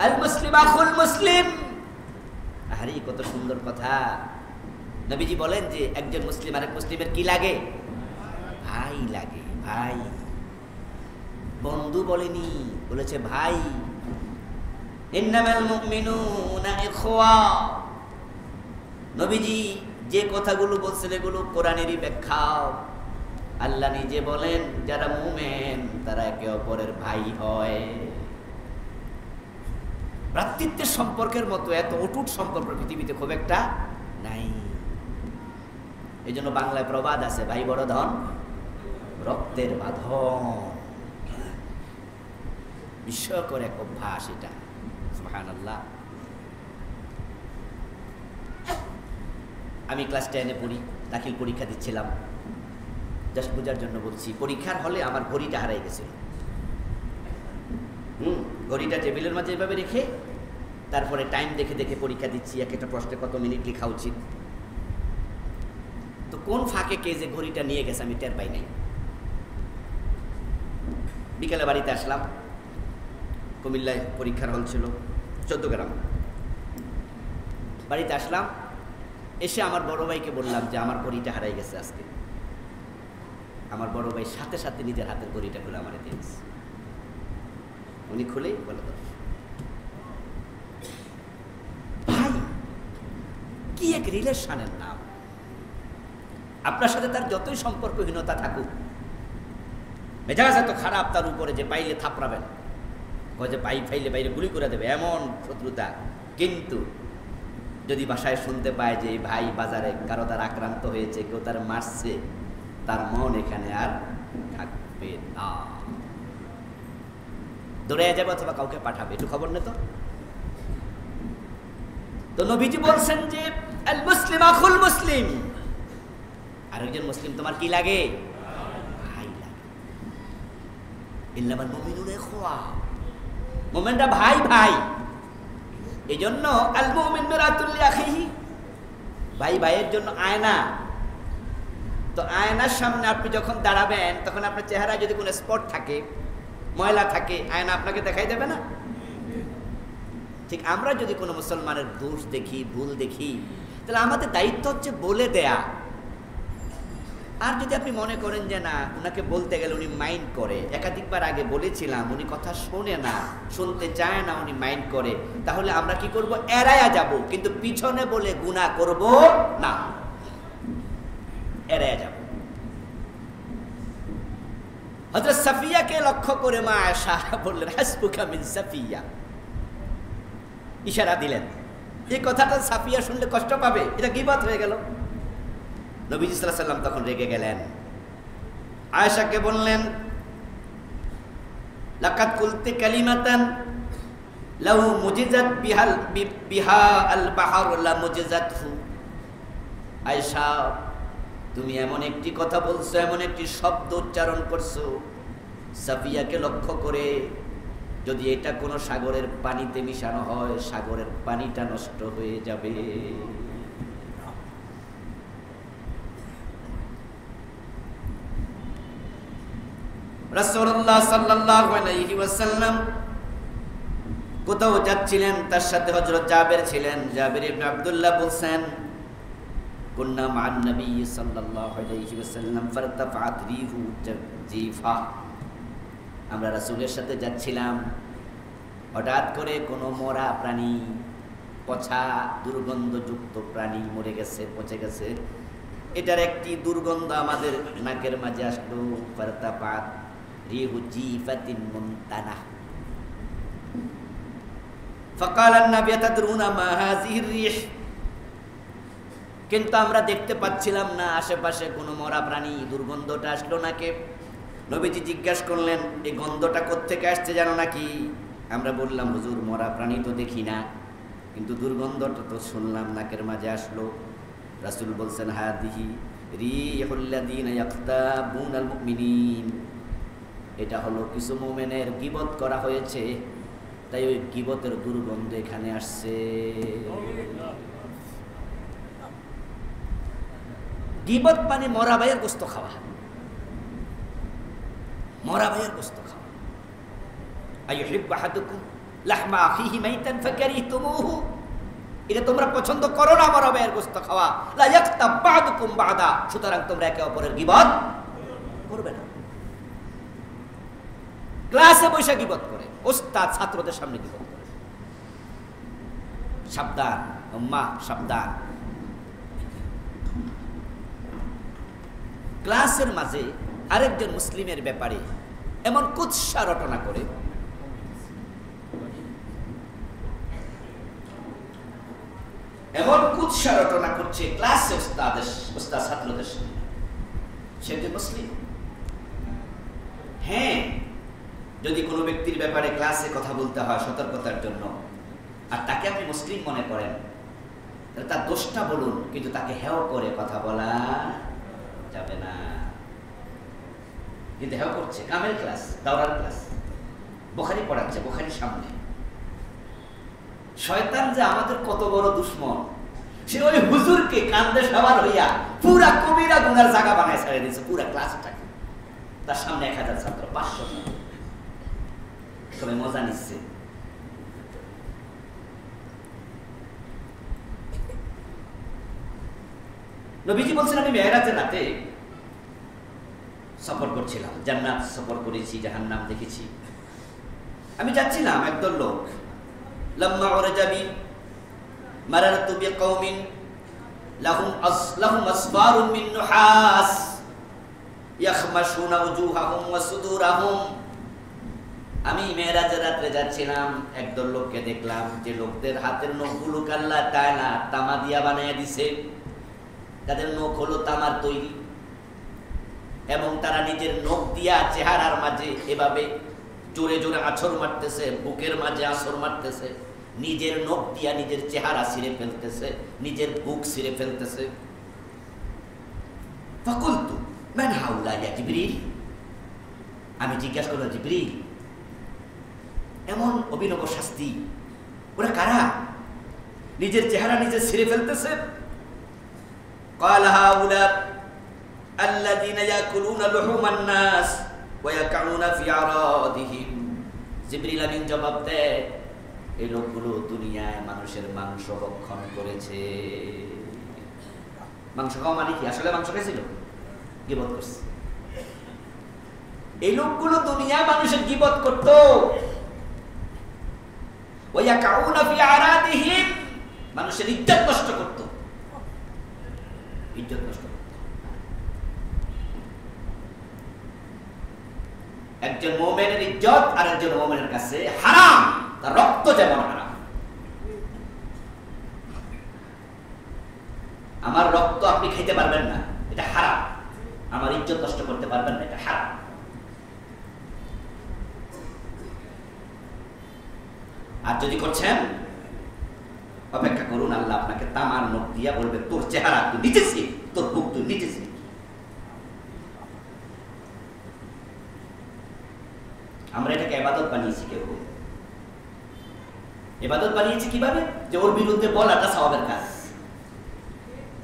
আল মুসলিম আখুল মুসলিম। আরে কত সুন্দর কথা। নবীজি বলেন যে একজন মুসলিম আরেক মুসলিমের কি লাগে? ভাই লাগে, ভাই। বন্ধু বলেনি, বলেছে ভাই। ইন্নামাল মুমিনুনা ইখওয়া। নবীজি যে কথাগুলো বলছেন এগুলো কোরআনেরই ব্যাখ্যা। আল্লাহ নিজে বলেন যারা মুমিন তারা একে অপরের ভাই হয়। ভ্রাতৃত্বের সম্পর্কের মতো এত অটুট সম্পর্ক পৃথিবীতে খুব একটা নাই। এই জন্য বাংলায় প্রবাদ আছে, ভাই বড় ধন রক্তের বাঁধন। বিস্ময়কর এক অভ্যাস এটা। সুবহানাল্লাহ। আমি ক্লাস 10-এ পড়ি, দাখিল পরীক্ষা দিচ্ছিলাম। জাস্ট বোঝার জন্য বলছি, পরীক্ষার হলে আমার ঘড়িটা হারিয়ে গেছিল। ঘড়িটা টেবিলের মাঝে এভাবে রেখে তারপরে টাইম দেখে দেখে পরীক্ষা দিচ্ছি, এক একটা প্রশ্নে কত মিনিট লেখা উচিত। তো কোন ফাঁকে কে যে ঘড়িটা নিয়ে গেছে আমি টের পাই নাই। বিকেলে বাড়িতে আসলাম, কুমিল্লায় পরীক্ষার হল ছিল, 14 গ্রাম। বাড়িতে আসলাম, এসে আমার বড় ভাইকে বললাম যে আমার ঘড়িটা হারাই গেছে আজকে। আমার বড় ভাই সাথে সাথে নিজের হাতের ঘড়িটা খুলে আমার দিয়েছে। উনি খুলেই বলে দাও। ভাই কি এক রিলেশনের নাম। আপনার সাথে তার যতই সম্পর্কহীনতা থাকুক, মেজাজ এত খারাপ তার উপরে যে পাইলে থাপড়াবেন, যে পাই ফাইলে বাইরে গুলি করে দেবে, এমন শত্রুতা। কিন্তু যদি বাসায় শুনতে পায় যে ভাই বাজারে কারো তার আক্রান্ত হয়েছে, কেউ তার মারছে, তার মন এখানে আর থাকবে না। দৌড়ে যাবে অথবা কাউকে পাঠাবে, একটু খবর নে তো। তো নবীজি বলছেন যে আল মুসলিম আখুল মুসলিম। আরেকজন মুসলিম তোমার কি লাগে? ভাই লাগে। ইন্নামাল মুমিনুনা ইখওয়া। মুমিনরা ভাই ভাই। এজন্য আল মুমিন মিরাতুল লিআখিহি। ভাই ভাইয়ের জন্য আয়না। তো আয়নার সামনে আপনি যখন দাঁড়াবেন তখন আপনার চেহারায় যদি কোনো স্পট থাকে, ময়লা থাকে, আয়না আপনাকে দেখাই দেবে না? ঠিক আমরা যদি কোনো মুসলমানের দোষ দেখি, ভুল দেখি, তাহলে আমাদের দায়িত্ব হচ্ছে বলে দেয়া। আর যদি আপনি মনে করেন যে না, উনাকে বলতে গেলে উনি মাইন্ড করে, একাধিকবার আগে বলেছিলাম উনি কথা শোনে না, শুনতে চায় না, উনি মাইন্ড করে, তাহলে আমরা কি করব? এড়ায়া যাব, কিন্তু পিছনে বলে গুনাহ করব না, এড়ায়া যাব। হযরত সাফিয়াকে লক্ষ্য করে মা আয়েশা বললেন হাসবুকা মিন সাফিয়া, ইশারা দিলেন। এই কথাটা সাফিয়া শুনলে কষ্ট পাবে, এটা গীবত হয়ে গেল। নবীজি সাল্লাল্লাহু আলাইহি ওয়াসাল্লাম তখন রেগে গেলেন, আয়েশাকে বললেন লাকাদ কুলতি কালিমাতান লাউ মুজিজাত বিহা আল বাহর লা মুজিজাতহু। আয়েশা, তুমি এমন একটি কথা বলছো, এমন একটি শব্দ উচ্চারণ করছো, সাফিয়াকে লক্ষ্য করে, যদি এটা কোনো সাগরের পানিতে মিশানো হয়, সাগরের পানিটা নষ্ট হয়ে যাবে। রাসূলুল্লাহ সাল্লাল্লাহু আলাইহি ওয়াসাল্লাম কোথাও যাচ্ছিলেন, তার সাথে হযরত জাবের ছিলেন। জাবের ইবনে আব্দুল্লাহ বলছেন কুন্না মা'আন নবী সাল্লাল্লাহু আলাইহি ওয়াসাল্লাম ফারতাফাত রিহু জিফা। আমরা রাসূলের সাথে যাচ্ছিলাম, হঠাৎ করে কোনো মরা প্রাণী, পচা দুর্গন্ধযুক্ত প্রাণী মরে গেছে, পচে গেছে, এটার একটি দুর্গন্ধ আমাদের নাকের মাঝে আসলো। ফারতাফাত রিহু জিফাতিন মুনতানা। ফাকাল আন-নবী তাদরুনা মা হাযিহির রিহ। কিন্তু আমরা দেখতে পাচ্ছিলাম না আশেপাশে কোনো মরা প্রাণী, দুর্গন্ধটা আসলো নাকে। নবীজি জিজ্ঞাসা করলেন এই গন্ধটা কোত্থেকে আসছে জানো নাকি? আমরা বললাম হুজুর মরা প্রাণী তো দেখি না, কিন্তু দুর্গন্ধটা তো শুনলাম নাকের মাঝে আসলো। রাসূল বলছেন হাদিহি রিহুল্লাযীনা ইয়াক্তাবুনাল মুমিনিন, এটা হলো কিছু মুমিনের গীবত করা হয়েছে, তাই ওই গীবতের দুর্গন্ধ এখানে আসছে। গীবত মানে মরা ভাইয়ের গোশত খাওয়া, মরা ভাইয়ের গোশত খাওয়া। আইয়ুহিব্বু আহাদুকুম লাহমা আখিহি মাইতান ফাকারিহতুমুহু, এটা তোমরা পছন্দ করো না মরা ভাইয়ের গোশত খাওয়া। লা ইয়াক্তাব বা'দুকুম বা'দা, সুতরাং তোমরা একে অপরের গীবত করবে না। ক্লাসে বসে গীবত করে, ওস্তাদ ছাত্রদের সামনে গীবত করে। সাবধান উম্মাহ, সাবধান। ক্লাসের মাঝে আরেকজন মুসলিমের ব্যাপারে এমন কুৎসা রটনা করে, এমন কুৎসা রটনা করছে ক্লাসে ওস্তাদ ছাত্রদের সামনে। সে যে মুসলিম, হ্যাঁ, যদি কোনো ব্যক্তির ব্যাপারে ক্লাসে কথা বলতে হয় সতর্কতার জন্য, আর তাকে আপনি মুসলিম মনে করেন, তার দোষটা বলুন, কিন্তু তাকে হেয় করে কথা বলা যাবে না। কিন্তু হেয় করছে, কামেল ক্লাস, দাওরার ক্লাস, বুখারী পড়াচ্ছে, বুখারীর সামনে। শয়তান যে আমাদের কত বড় দুশ্মন, সে ওই হুজুরকে কান্দে সবার হইয়া পুরা কবিরা গুনার জায়গা বানায় ছেড়ে দিয়েছে, পুরা ক্লাসটাকে। তার সামনে 1000 ছাত্র, 500 ছাত্র, সবাই মজা নিচ্ছে। নবীজি বলছেন, আমি মেরাজের রাতে সফর করছিলাম, জান্নাত সফর করেছি, জাহান্নাম দেখেছি। আমি যাচ্ছিলাম, একদল লোক, লাম্মা উরজাবি মারারতু বিকওমিন লাহুম আসফারুম মিন নুহাস ইয়াখমাশুনা উজুহাহুম ওয়া সুদুরাহুম। আমি মেরাজের রাতে যাচ্ছিলাম, একদল লোককে দেখলাম, যে লোকদের হাতের নখগুলো আল্লাহ তাআলা তামা দিয়া বানাইয়া দিছে। তাদের নখ হলো তামার তৈরি, এবং তারা নিজের নখ দিয়া চেহারার মাঝে এভাবে জোরে জোরে আছর মারতেছে, বুকের মাঝে আছর মারতেছে, নিজের নখ দিয়া নিজের চেহারা ছিঁড়ে ফেলতেছে, নিজের বুক ছিঁড়ে ফেলতেছে। ফাকুলতু মান হাউলা ইয়া জিবরিল, আমি জিজ্ঞাসা করলাম, জিবরিল, এমন অভিনব শাস্তি, ওরা কারা? নিজের চেহারা নিজে ছিঁড়ে ফেলতেছে। قال هؤلاء الذين يأكلون لحوم الناس ويقعون في أعراضهم। জিবরিল আমিন জবাব দেয়, এই লোকগুলো দুনিয়ায় মানুষের মাংস ভক্ষণ করেছে। মাংস খাওয়া মানে কি? আসলে মাংস খাইছিল, গীবত করছে। এই লোকগুলো দুনিয়ায় মানুষের গীবত করত। ويقعون في أعراضهم, মানুষের ইজ্জত নষ্ট করত, ইজ্জত নষ্ট করত। একজন মুমিনের ইজ্জত আর একজন মুমিনের কাছে হারাম, তার রক্ত যেমন হারাম। আমার রক্ত আপনি খেতে পারবেন না, এটা হারাম। আমার ইজ্জত নষ্ট করতে পারবেন না, এটা হারাম। আর যদি করছেন, অপেক্ষা করুন, আল্লাহ আপনাকে তামার নখ দিয়া বলবে, তোর চেহারা তুই নিচেছি, তোর বুক তুই নিচেছি। আমরা এটাকে ইবাদত বানিয়েছি। কেউ ইবাদত বানিয়েছি কিভাবে? যে ওর বিরুদ্ধে বলাটা সওয়াবের কাজ।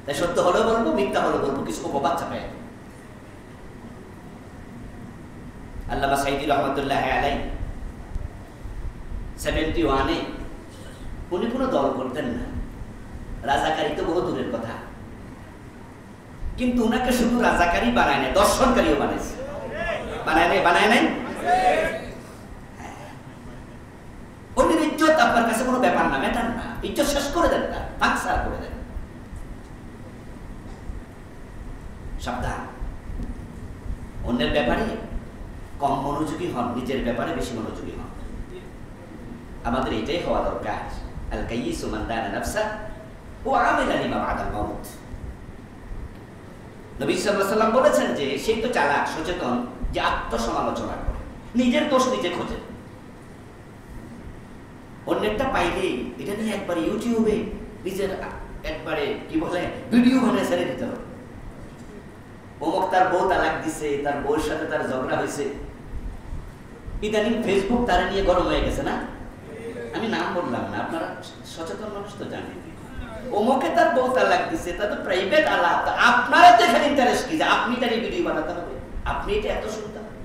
তাই সত্য হলেও বলবো, মিথ্যা হলেও বলবো, কিছু উপবাদ চাপায়। আল্লামা সাইদি রহমতুল্লাহ আলাইহি 71-এ উনি কোনো দল করতেন না, রাজাকারী তো বহু দূরের কথা, কিন্তু উনাকে শুধু রাজাকারী বানায় নাই, দর্শনকারীও বানাইছে। বানায় নাই। অন্যের ইজ্জত আপনার কাছে কোনো ব্যাপার না, ম্যাটার না, ইজ্জত শেষ করে দেন, তার তাকসার করে দেন। সাবধান, অন্যের ব্যাপারে কম মনোযোগী হন, নিজের ব্যাপারে বেশি মনোযোগী হন। আমাদের এটাই হওয়া দরকার। আল কাইয়িসু মান দানা নাফসা ওয়া আমিলা লিমা বাদাল মাউত। নবী সাল্লাল্লাহু আলাইহি ওয়াসাল্লাম বলেছেন যে সেই তো চালাক, সচেতন, যে আত্মসমালোচনা করে, নিজের দোষ নিজে খোঁজে। অন্যেরটা পাইলে এটা নিয়ে একবার ইউটিউবে নিজের একবারে কি বলে ভিডিও বানিয়ে ছেড়ে দিতে হবে। অমুক তার বউ তালাক দিছে, তার বউর সাথে তার ঝগড়া হয়েছে, ইদানিং ফেসবুক তারা নিয়ে গরম হয়ে গেছে না? আমি নাম বললাম না, আপনারা সচেতন মানুষ তো জানেন। অমুকে তার বউ তালাক দিছে, তা তো প্রাইভেট আলাপ। আপনারা তো এখানে ইন্টারেস্ট কি যে আপনি তার এই ভিডিও বানাতে হবে, আপনি এটা এত শুনতে হবে,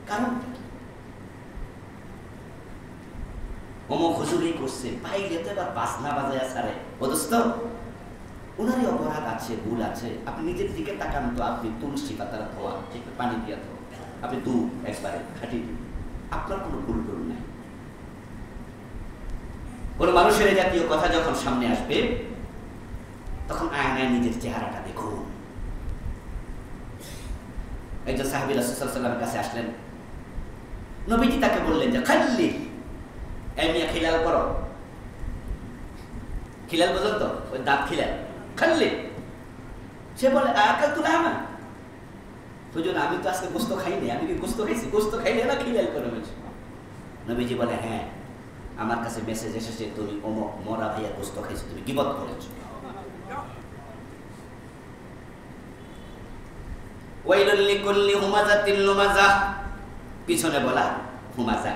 কারণ অমুক হুজুরই করছে, পাইলে তো এবার বাসনা বাজায় সারে। অথচ ওনারই অপরাধ আছে, ভুল আছে। আপনি নিজের দিকে তাকান তো, আপনি তুলসী পাতার ধোয়া, একটু পানি দিয়া ধোয়া, আপনি দুধ একবারে খাটি, আপনার কোনো ভুল টুল নাই। কোন মানুষের জাতীয় কথা যখন সামনে আসবে, তখন আয়নায় নিজের চেহারাটা দেখুন। একজন সাহাবী রাসূল সাল্লাল্লাহু আলাইহি ওয়াসাল্লামের কাছে আসলেন, নবীজি তাকে বললেন যে খাল্লি, এই মিয়া খিলাল করো। খিলাল বোঝেন তো, ওই দাঁত খিলাল, খাল্লি। সে বলে আকাল তুলা আমার হুজুর, আমি তো আজকে গোস্ত খাইনি। আমি কি গোস্ত খাইছি? গোস্ত খাইলে না খিলাল করে বলছি। নবীজি বলে হ্যাঁ, আমার কাছে মেসেজ এসেছে তুমি অমুক মরা ভাইয়া গোস্ত খাইছো, তুমি গীবত করেছো। ওয়াইলুল লিকুল্লি হুমাযাতিন লুমাযা, পিছনে বলা হুমাযা,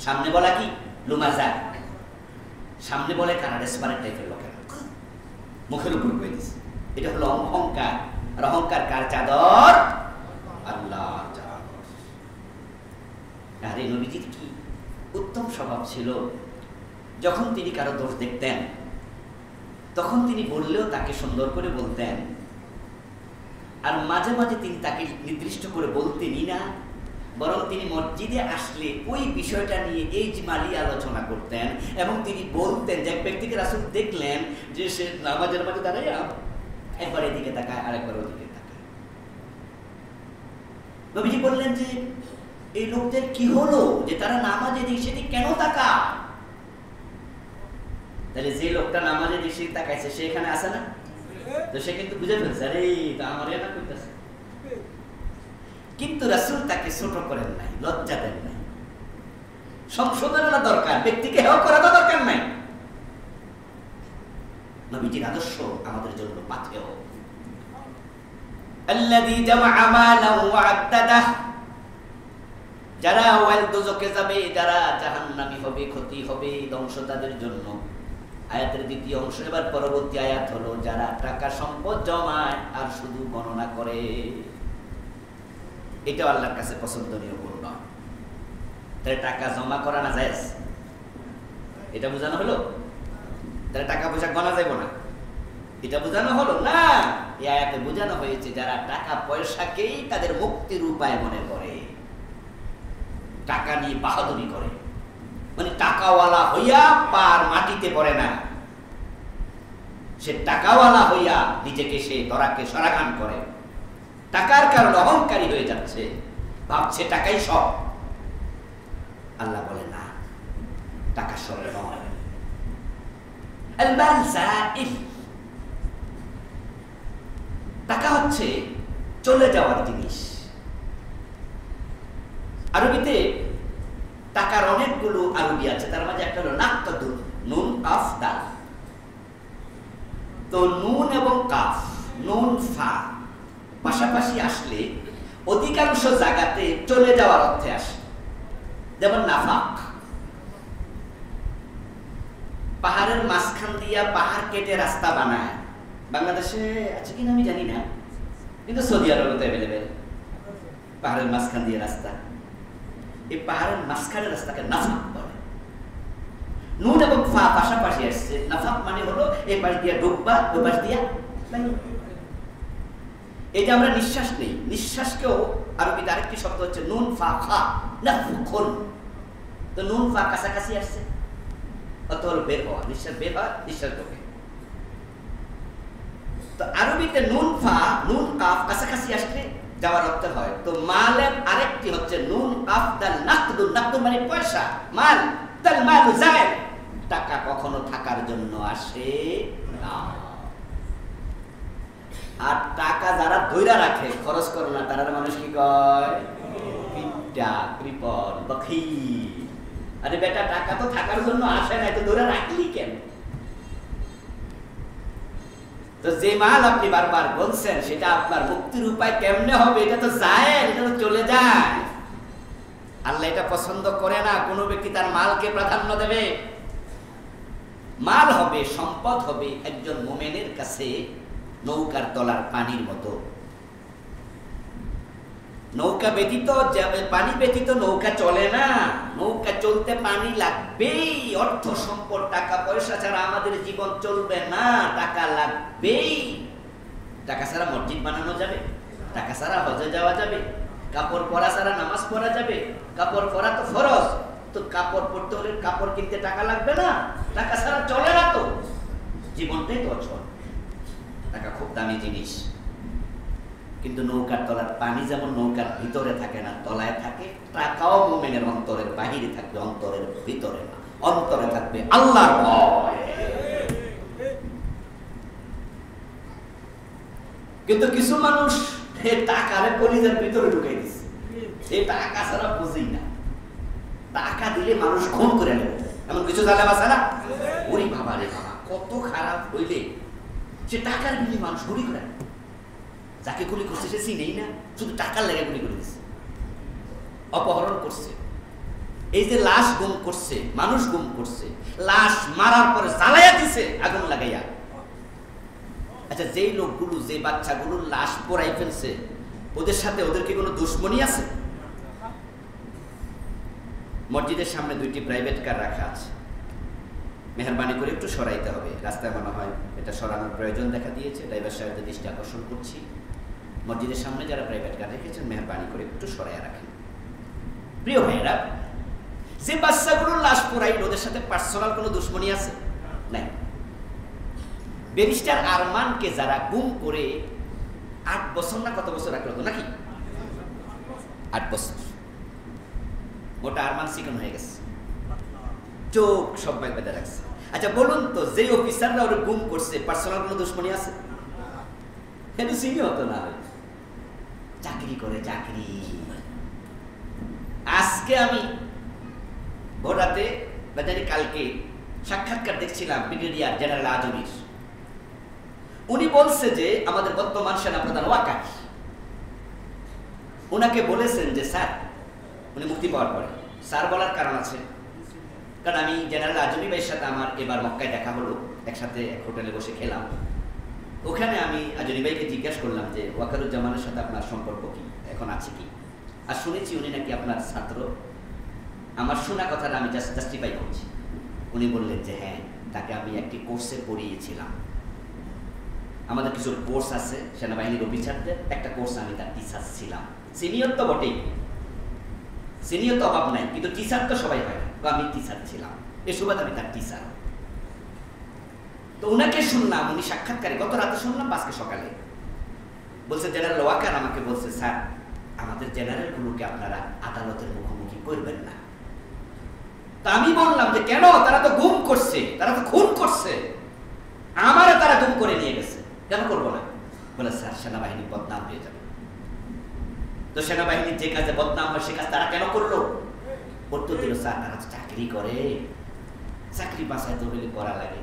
সামনে বলা কি লুমাযা। সামনে বলে কারা ডেসপারেট টাইপের লোকেরা, মুখের উপর কই দিছে। এটা হলো অহংকার। আর অহংকার কার চাদর? আল্লাহর চাদর। আর এই নবীজির কি উত্তম স্বভাব ছিল, যখন তিনি কারো দোষ দেখতেন তখন তিনি বললেও তাকে সুন্দর করে বলতেন। আর মাঝে মাঝে তিনি তাকে নির্দিষ্ট করে বলতেনই না, বরং তিনি মসজিদে আসলে ওই বিষয়টা নিয়ে ইজমালি আলোচনা করতেন। এবং তিনি বলতেন যে এক ব্যক্তিকে রাসূল দেখলেন যে সে নামাজের মাঝে দাঁড়াইয়া একবার এদিকে তাকায় আরেকবার ওদিকে তাকায়। নবীজি বললেন যে এই লোকদের কি হলো যে তারা নামাজে এদিক সেদিক কেন তাকায়? তাহলে যে লোকটা নামাজে এদিক সেদিক তাকাইছে সে এখানে আসে না? তো সে কিন্তু বুঝে ফেলছে, আরে তা আমার না করতেছে। কিন্তু রাসূল তাকে ছোট করেন নাই, লজ্জা দেন নাই। সংশোধনের দরকার, ব্যক্তিকে হেয় করা তো দরকার নাই। নবীজির আদর্শ আমাদের জন্য পাথেয়। আল্লাযী জামাআ মালান ওয়া আদ্দাদাহ, যারা ওয়াল দোজখে যাবে, যারা জাহান্নামী হবে, ক্ষতি হবে, ধ্বংস তাদের জন্য। আয়াতের দ্বিতীয় অংশ। এবার পরবর্তী আয়াত হলো যারা টাকা সম্পদ জমায় আর শুধু গণনা করে। এটা আল্লাহর কাছে পছন্দনীয় গুণ নয়। তাহলে টাকা জমা করা না জায়েজ, এটা বোঝানো হলো? তাহলে টাকা পয়সা গণা যাইব না, এটা বোঝানো হলো না। এই আয়াতে বোঝানো হয়েছে যারা টাকা পয়সাকেই তাদের মুক্তির উপায় মনে করে, টাকা নিয়ে বাহাদুরি করে, মানে টাকাওয়ালা হইয়া পার মাটিতে পড়ে না, সে টাকাওয়ালা হইয়া নিজেকে সে দরাকে সরাগান করে, টাকার কারণে অহংকারী হয়ে যাচ্ছে, ভাবছে টাকাই সব। আল্লাহ বলে না, টাকা সব নয়। আল-মাল যাইল, টাকা হচ্ছে চলে যাওয়ার জিনিস। আরবিতে টাকার অনেকগুলো আরবি আছে, তার মাঝে একটা হলো নাক্তাদুন, নুন কাফ দাল। তো নুন এবং কাফ, নুন ফা পাশাপাশি আসলে অধিকাংশ জায়গাতে চলে যাওয়ার অর্থে আসে। যেমন নাফাক, পাহাড়ের মাঝখান দিয়া পাহাড় কেটে রাস্তা বানায়। বাংলাদেশে আছে কিনা আমি জানি না, কিন্তু সৌদি আরবে তো অ্যাভেলেবেল পাহাড়ের মাঝখান দিয়ে রাস্তা। এই পাহাড়ের মাঝখানের রাস্তাকে নাফাক বলে। নুন এবং ফা পাশাপাশি আসছে। নাফাক মানে হলো এই পাশ দিয়া ডুববা, ওই পাশ দিয়া। এই যে আমরা নিঃশ্বাস নেই, নিঃশ্বাসকেও আরবিতে আরেকটি শব্দ হচ্ছে নুন ফা খা, নাফুকুন। তো নুন ফা কাছাকাছি আসছে, অত বের হওয়া, নিঃশ্বাস বের হওয়া, নিঃশ্বাস ঢোকে। তো আরবিতে নুন ফা নুন কাফ কাছাকাছি আসলে যাওয়ার অর্থ হয়। তো মালের আরেকটি হচ্ছে নুন কাফ দাল নাকদুন, নাকদুন মানে পয়সা, মাল, দাল মাল যায়। টাকা কখনো থাকার জন্য আসে না। আর টাকা যারা ধইরা রাখে, খরচ করে না, তারা মানুষ কি কয়? পিটা, কৃপণ, বখিল। আরে বেটা, টাকা তো থাকার জন্য আসে না, তো ধরে রাখলি কেন? তো যে মাল আপনি বারবার বলছেন সেটা আপনার মুক্তির উপায় কেমনে হবে? এটা তো যায়, এটা তো চলে যায়। আল্লাহ এটা পছন্দ করে না কোনো ব্যক্তি তার মালকে প্রাধান্য দেবে। মাল হবে, সম্পদ হবে একজন মুমিনের কাছে নৌকার তলার পানির মতো। নৌকা ব্যতীত, পানি ব্যতীত নৌকা চলে না। নৌকা চলতে পানি লাগবেই। অর্থ সম্পদ, টাকা পয়সা ছাড়া আমাদের জীবন চলবে না। টাকা লাগবেই। টাকা ছাড়া মসজিদ বানানো যাবে? টাকা ছাড়া হজে যাওয়া যাবে? কাপড় পরা ছাড়া নামাজ পড়া যাবে? কাপড় পরা তো ফরজ, তো কাপড় পরতে হলে কাপড় কিনতে টাকা লাগবে না? টাকা ছাড়া চলে না তো। জীবনটাই তো অচল। টাকা খুব দামি জিনিস। কিন্তু নৌকার তলার পানি যেমন নৌকার ভিতরে থাকে না, তলায় থাকে, টাকাও মুমিনের অন্তরের বাহিরে থাকবে, অন্তরের ভিতরে না। অন্তরে থাকবে আল্লাহর ভয়। কিন্তু কিছু মানুষ এই টাকারে কলিজার ভিতরে ঢুকাই দিচ্ছে। এই টাকা ছাড়া বুঝি না। টাকা দিলে মানুষ খুন করে নেবে, এমন কিছু জালেম আছে না? ওরে বাবা রে বাবা, কত খারাপ হইলে সে টাকার বিনিময়ে মানুষ গুলি করে। যাকে গুলি করছে সে চিনেই না, শুধু টাকার লেগে গুলি করে দিচ্ছে। অপহরণ করছে, এই যে লাশ গুম করছে, মানুষ গুম করছে, লাশ মারার পরে জ্বালাইয়া দিছে আগুন লাগাইয়া। আচ্ছা, যেই লোকগুলো, যে বাচ্চাগুলো লাশ পোড়াই ফেলছে, ওদের সাথে ওদের কি কোনো দুশ্মনী আছে? মসজিদের সামনে 2টি প্রাইভেট কার রাখা আছে। মেহরবানি করে একটু সরাইতে হবে, রাস্তায় মনে হয় এটা সরানোর প্রয়োজন দেখা দিয়েছে। ড্রাইভার সাহেবদের দৃষ্টি আকর্ষণ করছি, মসজিদের সামনে যারা প্রাইভেট কার রেখেছেন মেহরবানি করে একটু সরাইয়া রাখেন। প্রিয় ভাইয়েরা, যে বাচ্চাগুলোর লাশ পোড়াই, ওদের সাথে পার্সোনাল কোনো দুশ্মনী আছে? নাই। ব্যারিস্টার আরমানকে যারা গুম করে 8 বছর না কত বছর রাখলো তো নাকি? 8 বছর। মোটা আরমান চিকন হয়ে গেছে, চোখ সব বেঁধে রাখছে। আচ্ছা বলুন তো, যে অফিসাররা ওরা গুম করছে, পার্সোনাল কোনো দুশ্মনী আছে? কিন্তু চিনি হতো না, চাকরি করে, চাকরি। আজকে আমি ভোরাতে বা জানি কালকে সাক্ষাৎকার দেখছিলাম ব্রিগেডিয়ার জেনারেল আজমির। উনি বলছে যে আমাদের বর্তমান সেনাপ্রধান ওয়াকার ওনাকে বলেছেন যে স্যার, উনি মুক্তি পাওয়ার পরে, স্যার বলার কারণ আছে, কারণ আমি জেনারেল আজমি ভাইয়ের সাথে আমার এবার মক্কায় দেখা হলো, একসাথে এক হোটেলে বসে খেলাম। ওখানে আমি আজমি ভাইকে জিজ্ঞাসা করলাম যে ওয়াকারুজ্জামানের সাথে আপনার সম্পর্ক কি, এখন আছে কি? আর শুনেছি উনি নাকি আপনার ছাত্র। আমার শোনা কথাটা আমি জাস্টিফাই করছি। উনি বললেন যে হ্যাঁ, তাকে আমি একটি কোর্সে পড়িয়েছিলাম। আমাদের কিছু কোর্স আছে সেনাবাহিনীর অফিসারদের, একটা কোর্স আমি তার টিচার ছিলাম। সিনিয়র তো বটেই, সিনিয়র তো অভাব নাই, কিন্তু টিচার তো সবাই হয় না, তো আমি টিচার ছিলাম, এ সুবাদ আমি তার টিচার। তো উনাকে শুনলাম, উনি সাক্ষাৎকারে গত রাতে শুনলাম, আজকে সকালে বলছে জেনারেল ওয়াকার আমাকে বলছে, স্যার আমাদের জেনারেলগুলোকে আপনারা আদালতের মুখোমুখি করবেন না। তা আমি বললাম যে কেন? তারা তো গুম করছে, তারা তো খুন করছে, আমারে তারা গুম করে নিয়ে গেছে, কেন করবো না? বলে স্যার সেনাবাহিনী বদনাম হয়ে যাবে। তো সেনাবাহিনীর যে কাজে বদনাম হয় সে কাজ তারা কেন করলো? উত্তর দিল, স্যার তারা তো চাকরি করে, চাকরি বাঁচাইতে হলে করা লাগে।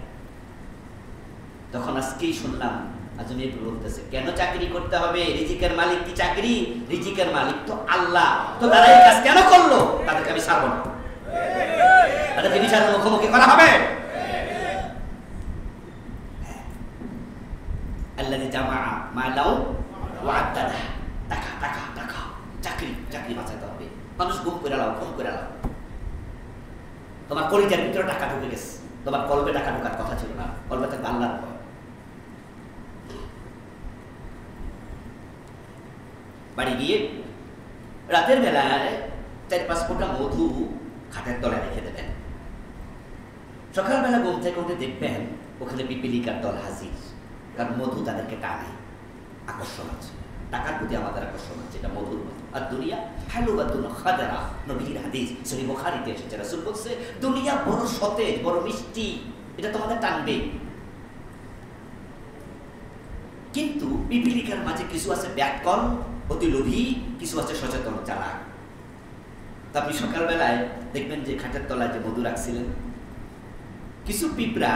তখন আজকেই শুনলাম আজমি বলতেছে কেন চাকরি করতে হবে? রিজিকের মালিক কি চাকরি? রিজিকের মালিক তো আল্লাহ। তো তারা এই কাজ কেন করলো? তাদেরকে আমি ছাড়বো না, তাদেরকে বিচারের মুখোমুখি করা হবে। আল্লাযী জামা মালাউ ওয়া আদ্দাদা, টাকা টাকা টাকা, চাকরি চাকরি বাঁচাতে হবে। মানুষ গুম করে লাও, খুন করে লাও। তোমার কলিজার ভিতরে টাকা ঢুকে গেছে, তোমার কলবে টাকা ঢোকার কথা ছিল না, কলবে থাকবে আল্লাহর ভয়। বাড়ি গিয়ে রাতের বেলায় 4-5 ফোঁটা মধু খাটের তলায় রেখে দেবেন। সকালবেলা ঘুম থেকে উঠে দেখবেন ওখানে পিপিলিকার দল হাজির, কারণ মধু তাদেরকে টানে, আকর্ষণ আছে। টাকার প্রতি আমাদের আকর্ষণ আছে, এটা মধুর মতো। আর দুনিয়া হালুবাতুন খাদারা, নবীর হাদিস সহিহ বুখারীতে এসেছে, রাসূল বলছে দুনিয়া বড় সতেজ, বড় মিষ্টি, এটা তোমাদের টানবে। কিন্তু পিপিলিকার মাঝে কিছু আছে ব্যাককল, অতি লোভী, কিছু আছে সচেতন, চালাক। তা আপনি সকালবেলায় দেখবেন যে খাটের তলায় যে মধু রাখছিলেন, কিছু পিঁপড়া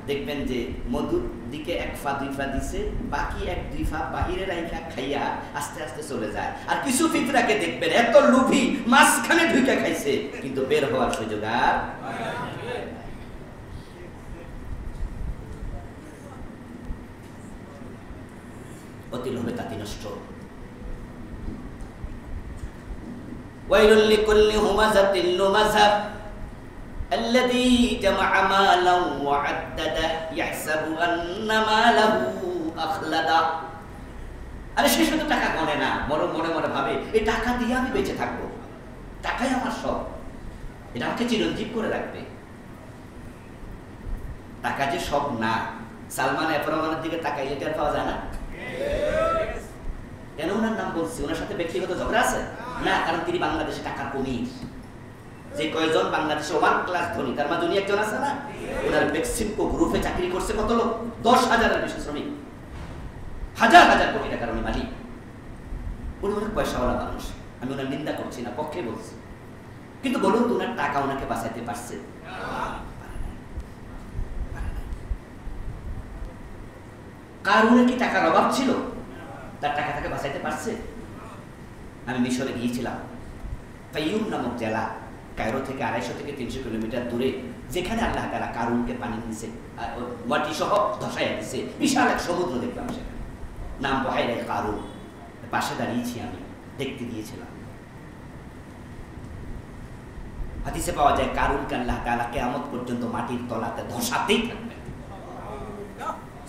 দেখবেন যে মধুর দিকে 1 ফা 2 ফা দিছে, বাকি 1 2 ফা বাহিরে রাইখা খাইয়া আস্তে আস্তে চলে যায়। আর কিছু পিঁপড়াকে দেখবেন এত লোভী, মাঝখানে ঢুকে খাইছে, কিন্তু বের হওয়ার সুযোগ আর অতি লোভে তাতি নষ্ট। ওয়াইলুল লিকুল্লি হুমাযাতিল লুমাযা الذي جمع مالا وعدده يحسب أن ماله أخلده। আরে সে শুধু টাকা গণে না, মনে মনে ভাবে এই টাকা দিয়ে আমি বেঁচে থাকবো, টাকাই আমার সব, এটা আমাকে চিরঞ্জীব করে রাখবে। টাকা যে সব না। সালমান এফ রহমানের দিকে তাকাইলে টের পাওয়া যায় না? কেন ওনার নাম বলছি? ওনার সাথে ব্যক্তিগত ঝগড়া আছে না, কারণ তিনি বাংলাদেশে টাকার কমির। যে কয়জন বাংলাদেশে 1 ক্লাস ধনী, তার মাঝে উনি একজন আছে না? ওনার বেক্সিমকো গ্রুপে চাকরি করছে কত লোক? 10,000-এর বেশি শ্রমিক, হাজার হাজার কোটি টাকার উনি মালিক। উনি অনেক পয়সাওয়ালা মানুষ, আমি ওনার নিন্দা করছি না, পক্ষে বলছি। কিন্তু বলুন তো, ওনার টাকা ওনাকে বাঁচাইতে পারছে? কারুনের কি টাকার অভাব ছিল? তার টাকা তাকে বাঁচাইতে পারছে? আমি মিশরে গিয়েছিলাম, ফাইয়ুম নামক জেলা, কায়রো থেকে 250 থেকে 300 কিলোমিটার দূরে, যেখানে আল্লাহ তাআলা কারুনকে পানি নিচে মাটি সহ ধসাইয়া দিছে। বিশাল এক সমুদ্র দেখলাম সেখানে, নাম বহাইরায় কারুন। পাশে দাঁড়িয়েছি, আমি দেখতে গিয়েছিলাম। হাদিসে পাওয়া যায় কারুনকে আল্লাহ তাআলা কিয়ামত পর্যন্ত মাটির তলাতে ধসাতেই থাকবেন।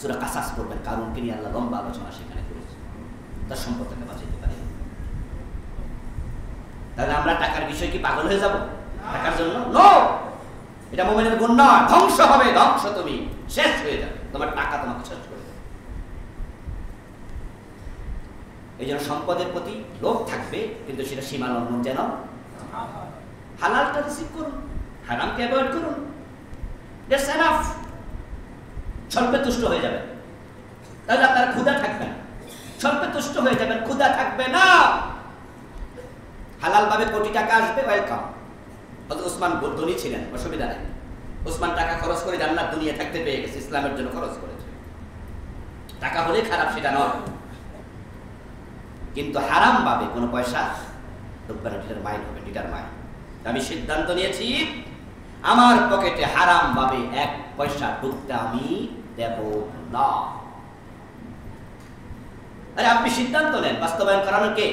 সূরা কাসাস পড়বেন, কারুনকে নিয়ে আল্লাহ লম্বা আলোচনা সেখানে করেছে, তার সম্পদ থেকে বাঁচাইতে পারে। তাহলে আমরা টাকার বিষয় কি পাগল হয়ে যাব টাকার জন্য? নো, এটা মুমিনের গুণ নয়। ধ্বংস হবে, ধ্বংস, তুমি শেষ হয়ে যাবে, তোমার টাকা তোমাকে শেষ করে দেবে। এই জন্য সম্পদের প্রতি লোভ থাকবে, কিন্তু সেটা সীমা লঙ্ঘন যেন। হালালটা রিসিভ করুন, হারামকে অ্যাভয়েড করুন। That's enough. স্বল্পে তুষ্ট হয়ে যাবেন, তাহলে আপনার ক্ষুধা থাকবে না। স্বল্পে তুষ্ট হয়ে যাবেন, ক্ষুধা থাকবে না। হালাল ভাবে কোটি টাকা আসবে, ওয়েলকাম। ওসমান ধনী ছিলেন, অসুবিধা নেই। ওসমান টাকা খরচ করে জান্নাত দুনিয়া থাকতে পেয়ে গেছে, ইসলামের জন্য খরচ করেছে। টাকা হলে খারাপ সেটা নয়, কিন্তু হারাম ভাবে কোনো পয়সা ঢুকবে না, ডিটারমাইন হবে, ডিটারমাইন। আমি সিদ্ধান্ত নিয়েছি, আমার পকেটে হারাম ভাবে 1 পয়সা ঢুকতে আমি দেব না। আরে আপনি সিদ্ধান্ত নেন, বাস্তবায়ন করানোর কে?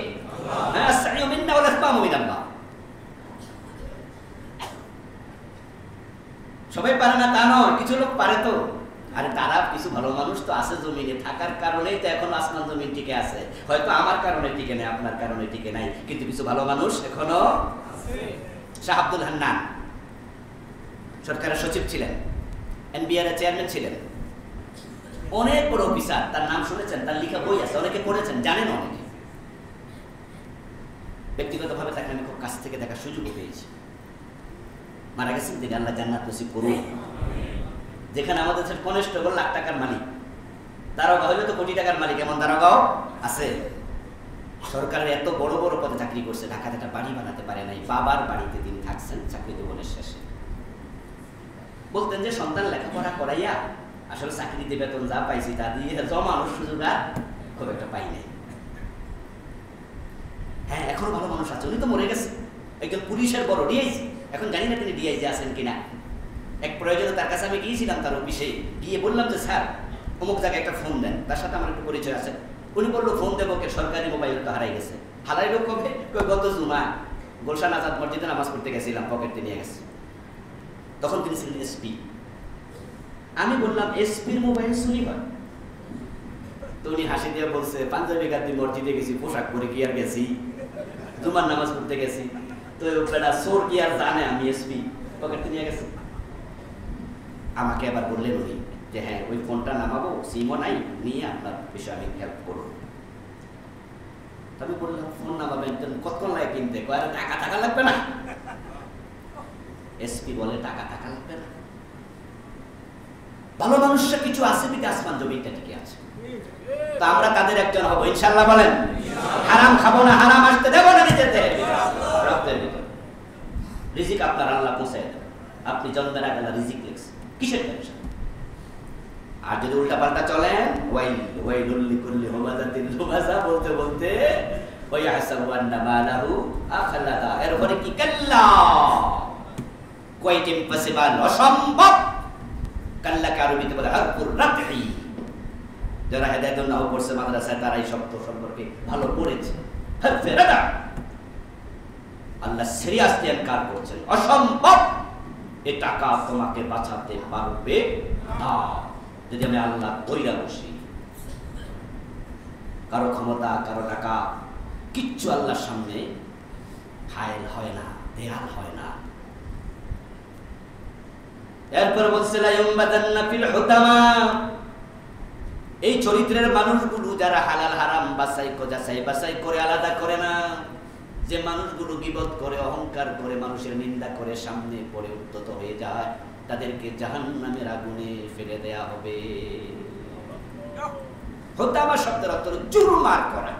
সবাই পারে না তা নয়, কিছু লোক পারে তো। আরে তারা কিছু ভালো মানুষ তো আছে জমিনে, থাকার কারণেই তো এখন আসমান জমিন টিকে আছে। হয়তো আমার কারণে টিকে নাই, আপনার কারণে টিকে নাই, কিন্তু কিছু ভালো মানুষ এখনো আছে। শাহ আব্দুল হান্নান সরকারের সচিব ছিলেন, এনবিআর এর চেয়ারম্যান ছিলেন, অনেক বড় অফিসার। তার নাম শুনেছেন, তার লেখা বই আছে, অনেকে পড়েছেন, জানেন অনেকে। ব্যক্তিগতভাবে তাকে আমি খুব কাছ থেকে দেখার সুযোগ পেয়েছি। মারা গেছেন, তিনি আল্লাহ জান্নাত নসিব করুন। যেখানে আমাদের কনস্টেবল লাখ টাকার মালিক, দারোগা হইলে তো কোটি টাকার মালিক, এমন দারোগাও আছে। সরকারের এত বড় বড় পদে চাকরি করছে, ঢাকাতে একটা বাড়ি বানাতে পারে নাই। বাবার বাড়িতে তিনি থাকছেন চাকরি জীবনের শেষে। বলতেন যে সন্তান লেখাপড়া করাইয়া আসলে চাকরিতে বেতন যা পাইছি তা দিয়ে জমানোর সুযোগ আর খুব একটা পাই নাই। হ্যাঁ, এখনো ভালো মানুষ আছে। উনি তো মরে গেছে, একজন পুলিশের বড় ডিআইজি, এখন জানি না তিনি ডিআইজি আছেন কিনা। এক প্রয়োজনে তার কাছে আমি গিয়েছিলাম, তার অফিসে গিয়ে বললাম যে স্যার অমুক জায়গায় একটা ফোন দেন, তার সাথে আমার একটু পরিচয় আছে। উনি বললো ফোন দেবো কে, সরকারি মোবাইল তো হারাই গেছে। হারাইলো কবে? গত জুমা গুলশান আজাদ মসজিদে নামাজ পড়তে গেছিলাম, পকেটে নিয়ে গেছে। তখন তিনি ছিলেন এসপি। আমি বললাম এসপির মোবাইল চুরি হয়? তো উনি হাসি দিয়ে বলছে, পাঞ্জাবি গাদি মসজিদে গেছি, পোশাক পরে কি আর গেছি, জুমার নামাজ পড়তে গেছি, তো বেটা চোর কি আর জানে আমি এসপি, পকেটে নিয়ে গেছে। আমাকে আবার বললেন উনি যে হ্যাঁ ওই ফোনটা নামাবো, সিমও নাই, নিয়ে আপনার বিষয়ে আমি হেল্প করবো। আমি বললাম ফোন নামাবেন কতক্ষণ লাগে কিনতে? আরে টাকা টাকা লাগবে না। এসপি বলে টাকা টাকা লাগবে না। ভালো মানুষরা কিছু আছে বিধে আসমান জমিটা টিকে আছে। তো আমরা তাদের একজন হবো ইনশাআল্লাহ। বলেন হারাম খাবো না, হারাম আসতে দেবো না নিজেতে। রক্তের ভিতর রিজিক আপনার আল্লাহ পৌঁছায় দেবে। আপনি জন্মের আগে রিজিক লিখছে, কিসের টেনশন? আর যদি উল্টা পাল্টা চলেন ওয়াইলুল লিকুল্লি হুমাযাতিন লুমাযা বলতে বলতে ওয়া ইয়াহসাবু আন্না মালাহু আখলাদা, এরপরে কি কাল্লা, কোয়াইট ইম্পসিবল, অসম্ভব। কাল্লাকে আরবিতে বলে হারফুর রাফই। যারা হেদায়েতুন নাহু পড়ছে মাদ্রাসায় তারা এই শব্দ সম্পর্কে ভালো পড়েছে। হারফে রাদা, আল্লাহ সিরিয়াসলি এনকার করছেন, অসম্ভব, এ টাকা তোমাকে বাঁচাতে পারবে না যদি আমি আল্লাহ কইরা বসি। কারো ক্ষমতা, কারো টাকা, কিচ্ছু আল্লাহর সামনে হায়েল হয় না, দেয়াল হয় না। এরপর বলছে লা ইউমবাদান্না ফিল হুতামা, এই চরিত্রের মানুষগুলো যারা হালাল হারাম বাছাই করে আলাদা করে না, যে মানুষগুলো গীবত করে, অহংকার করে, মানুষের নিন্দা করে, সামনে পড়ে উদ্যত হয়ে যায়, তাদেরকে জাহান্নামের আগুনে ফেলে দেয়া হবে। হুতামা শব্দের অর্থ চুরমার করা,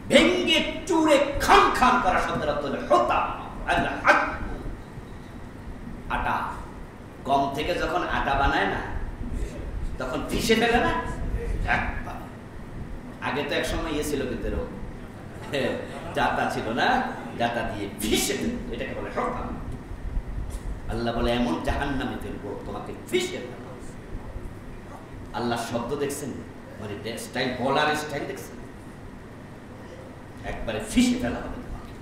ভেঙ্গে চুরে খান খান করা শব্দের অর্থ হুতামা। আটা, গম থেকে যখন আটা বানায় না তখন পিষে ফেলে না, আগে তো এক সময় ইয়ে ছিল কিন্তু জাতা ছিল না, জাতা দিয়ে পিষে ফেলে, এটাকে বলে হুতামা। আল্লাহ বলে এমন জাহান্নামে ফেলবো তোমাকে পিষে ফেলবো। আল্লাহ শব্দ দেখছেন, মানে স্টাইল, বলার স্টাইল দেখছেন, একবারে পিষে ফেলা হবে তোমাকে।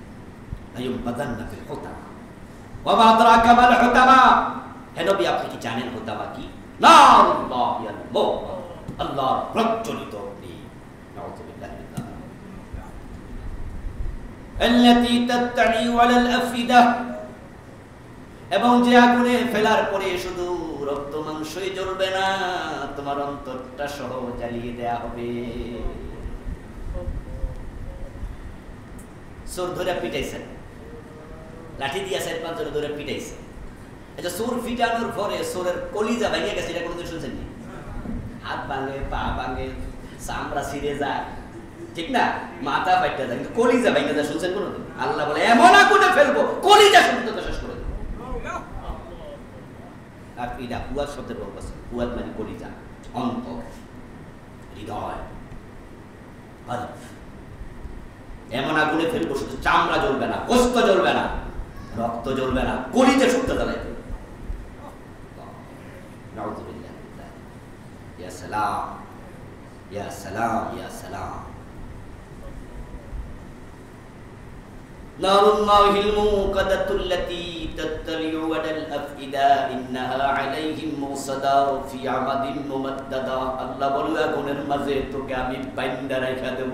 লাইয়ুমবাদান্না ফিল হুতামা ওয়া মা আদরাকা মাল হুতামা, হে নবী আপনি কি জানেন হুতামা কি? নারুল্লাহিল মুওকাদা, আল্লাহর প্রজ্বলিত অগ্নি। নাউযুবিল্লাহি মিন যালিক। আল্লাতী তাত্তালি আলাল আফিদা, এবং যে আগুনে ফেলার পরে শুধু রক্ত মাংসই জ্বলবে না, তোমার অন্তরটা সহ জ্বালিয়ে দেয়া হবে। চোর ধরে পিটাইছেন, লাঠি দিয়ে 4-5 জন ধরে পিটাইছে। আচ্ছা, চোর পিটানোর পরে চোরের কলিজা ভেঙে গেছে, এটা কোনোদিন শুনছেন নি? হাত ভাঙে, পা ভাঙে, চামড়া ছিঁড়ে যায়, ঠিক না, মাথা ফাইটা যায়, কিন্তু কলিজা ভেঙে যায়, শুনছেন কোনোদিন? আল্লাহ বলে এমন আগুনে ফেলবো কলিজা শুনতে শেষ করে দেবো। আর এটা কুয়াত শব্দের বলবো, কুয়াত মানে কলিজা, অন্তর, হৃদয়। এমন আগুনে ফেলবো শুধু চামড়া জ্বলবে না, গোস্ত জ্বলবে না, রক্ত জ্বলবে না, কলিজা শুনতে জ্বালাই দেবে। নাউযুবিল্লাহ। ইয়া সালাম, ইয়া সালাম, ইয়া সালাম। নারুল্লাহিল মুকাদাতুল্লাতী তাত্তালিউ আলাল আফইদা ইন্নাহা আলাইহিম মুসাদা ফি আমাদিন মুমাদ্দাদা। আল্লাহ বলে আগুনের মাঝে তোকে আমি বাইন্দা রাখা দেব,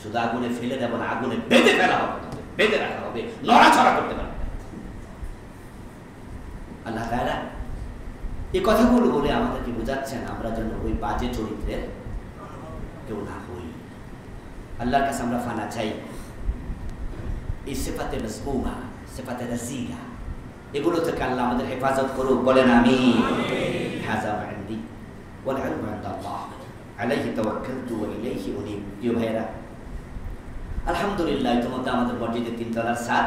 শুধু আগুনে ফেলে দেব না, আগুনে বেঁধে ফেলা হবে, বেঁধে রাখা হবে, নড়াচড়া করতে পারবে। আল্লাহ তাআলা এই কথাগুলো বলে আমাদেরকে বোঝাচ্ছেন আমরা যেন ওই বাজে চরিত্রের কেউ না হই। আল্লাহর কাছে আমরা ফানা চাই। এই সিফাতে মাযমুমা, সিফাতে রাযিলা, এগুলো থেকে আল্লাহ আমাদের হেফাজত করুক, বলেন আমিন। হাযা মা ইনদি ওয়াল ইলমু ইনদাল্লাহ আলাইহি তাওয়াক্কালতু ওয়া ইলাইহি উনীব। প্রিয় ভাইরা, আলহামদুলিল্লাহ ইতিমধ্যে আমাদের মসজিদে 3 তলার ছাদ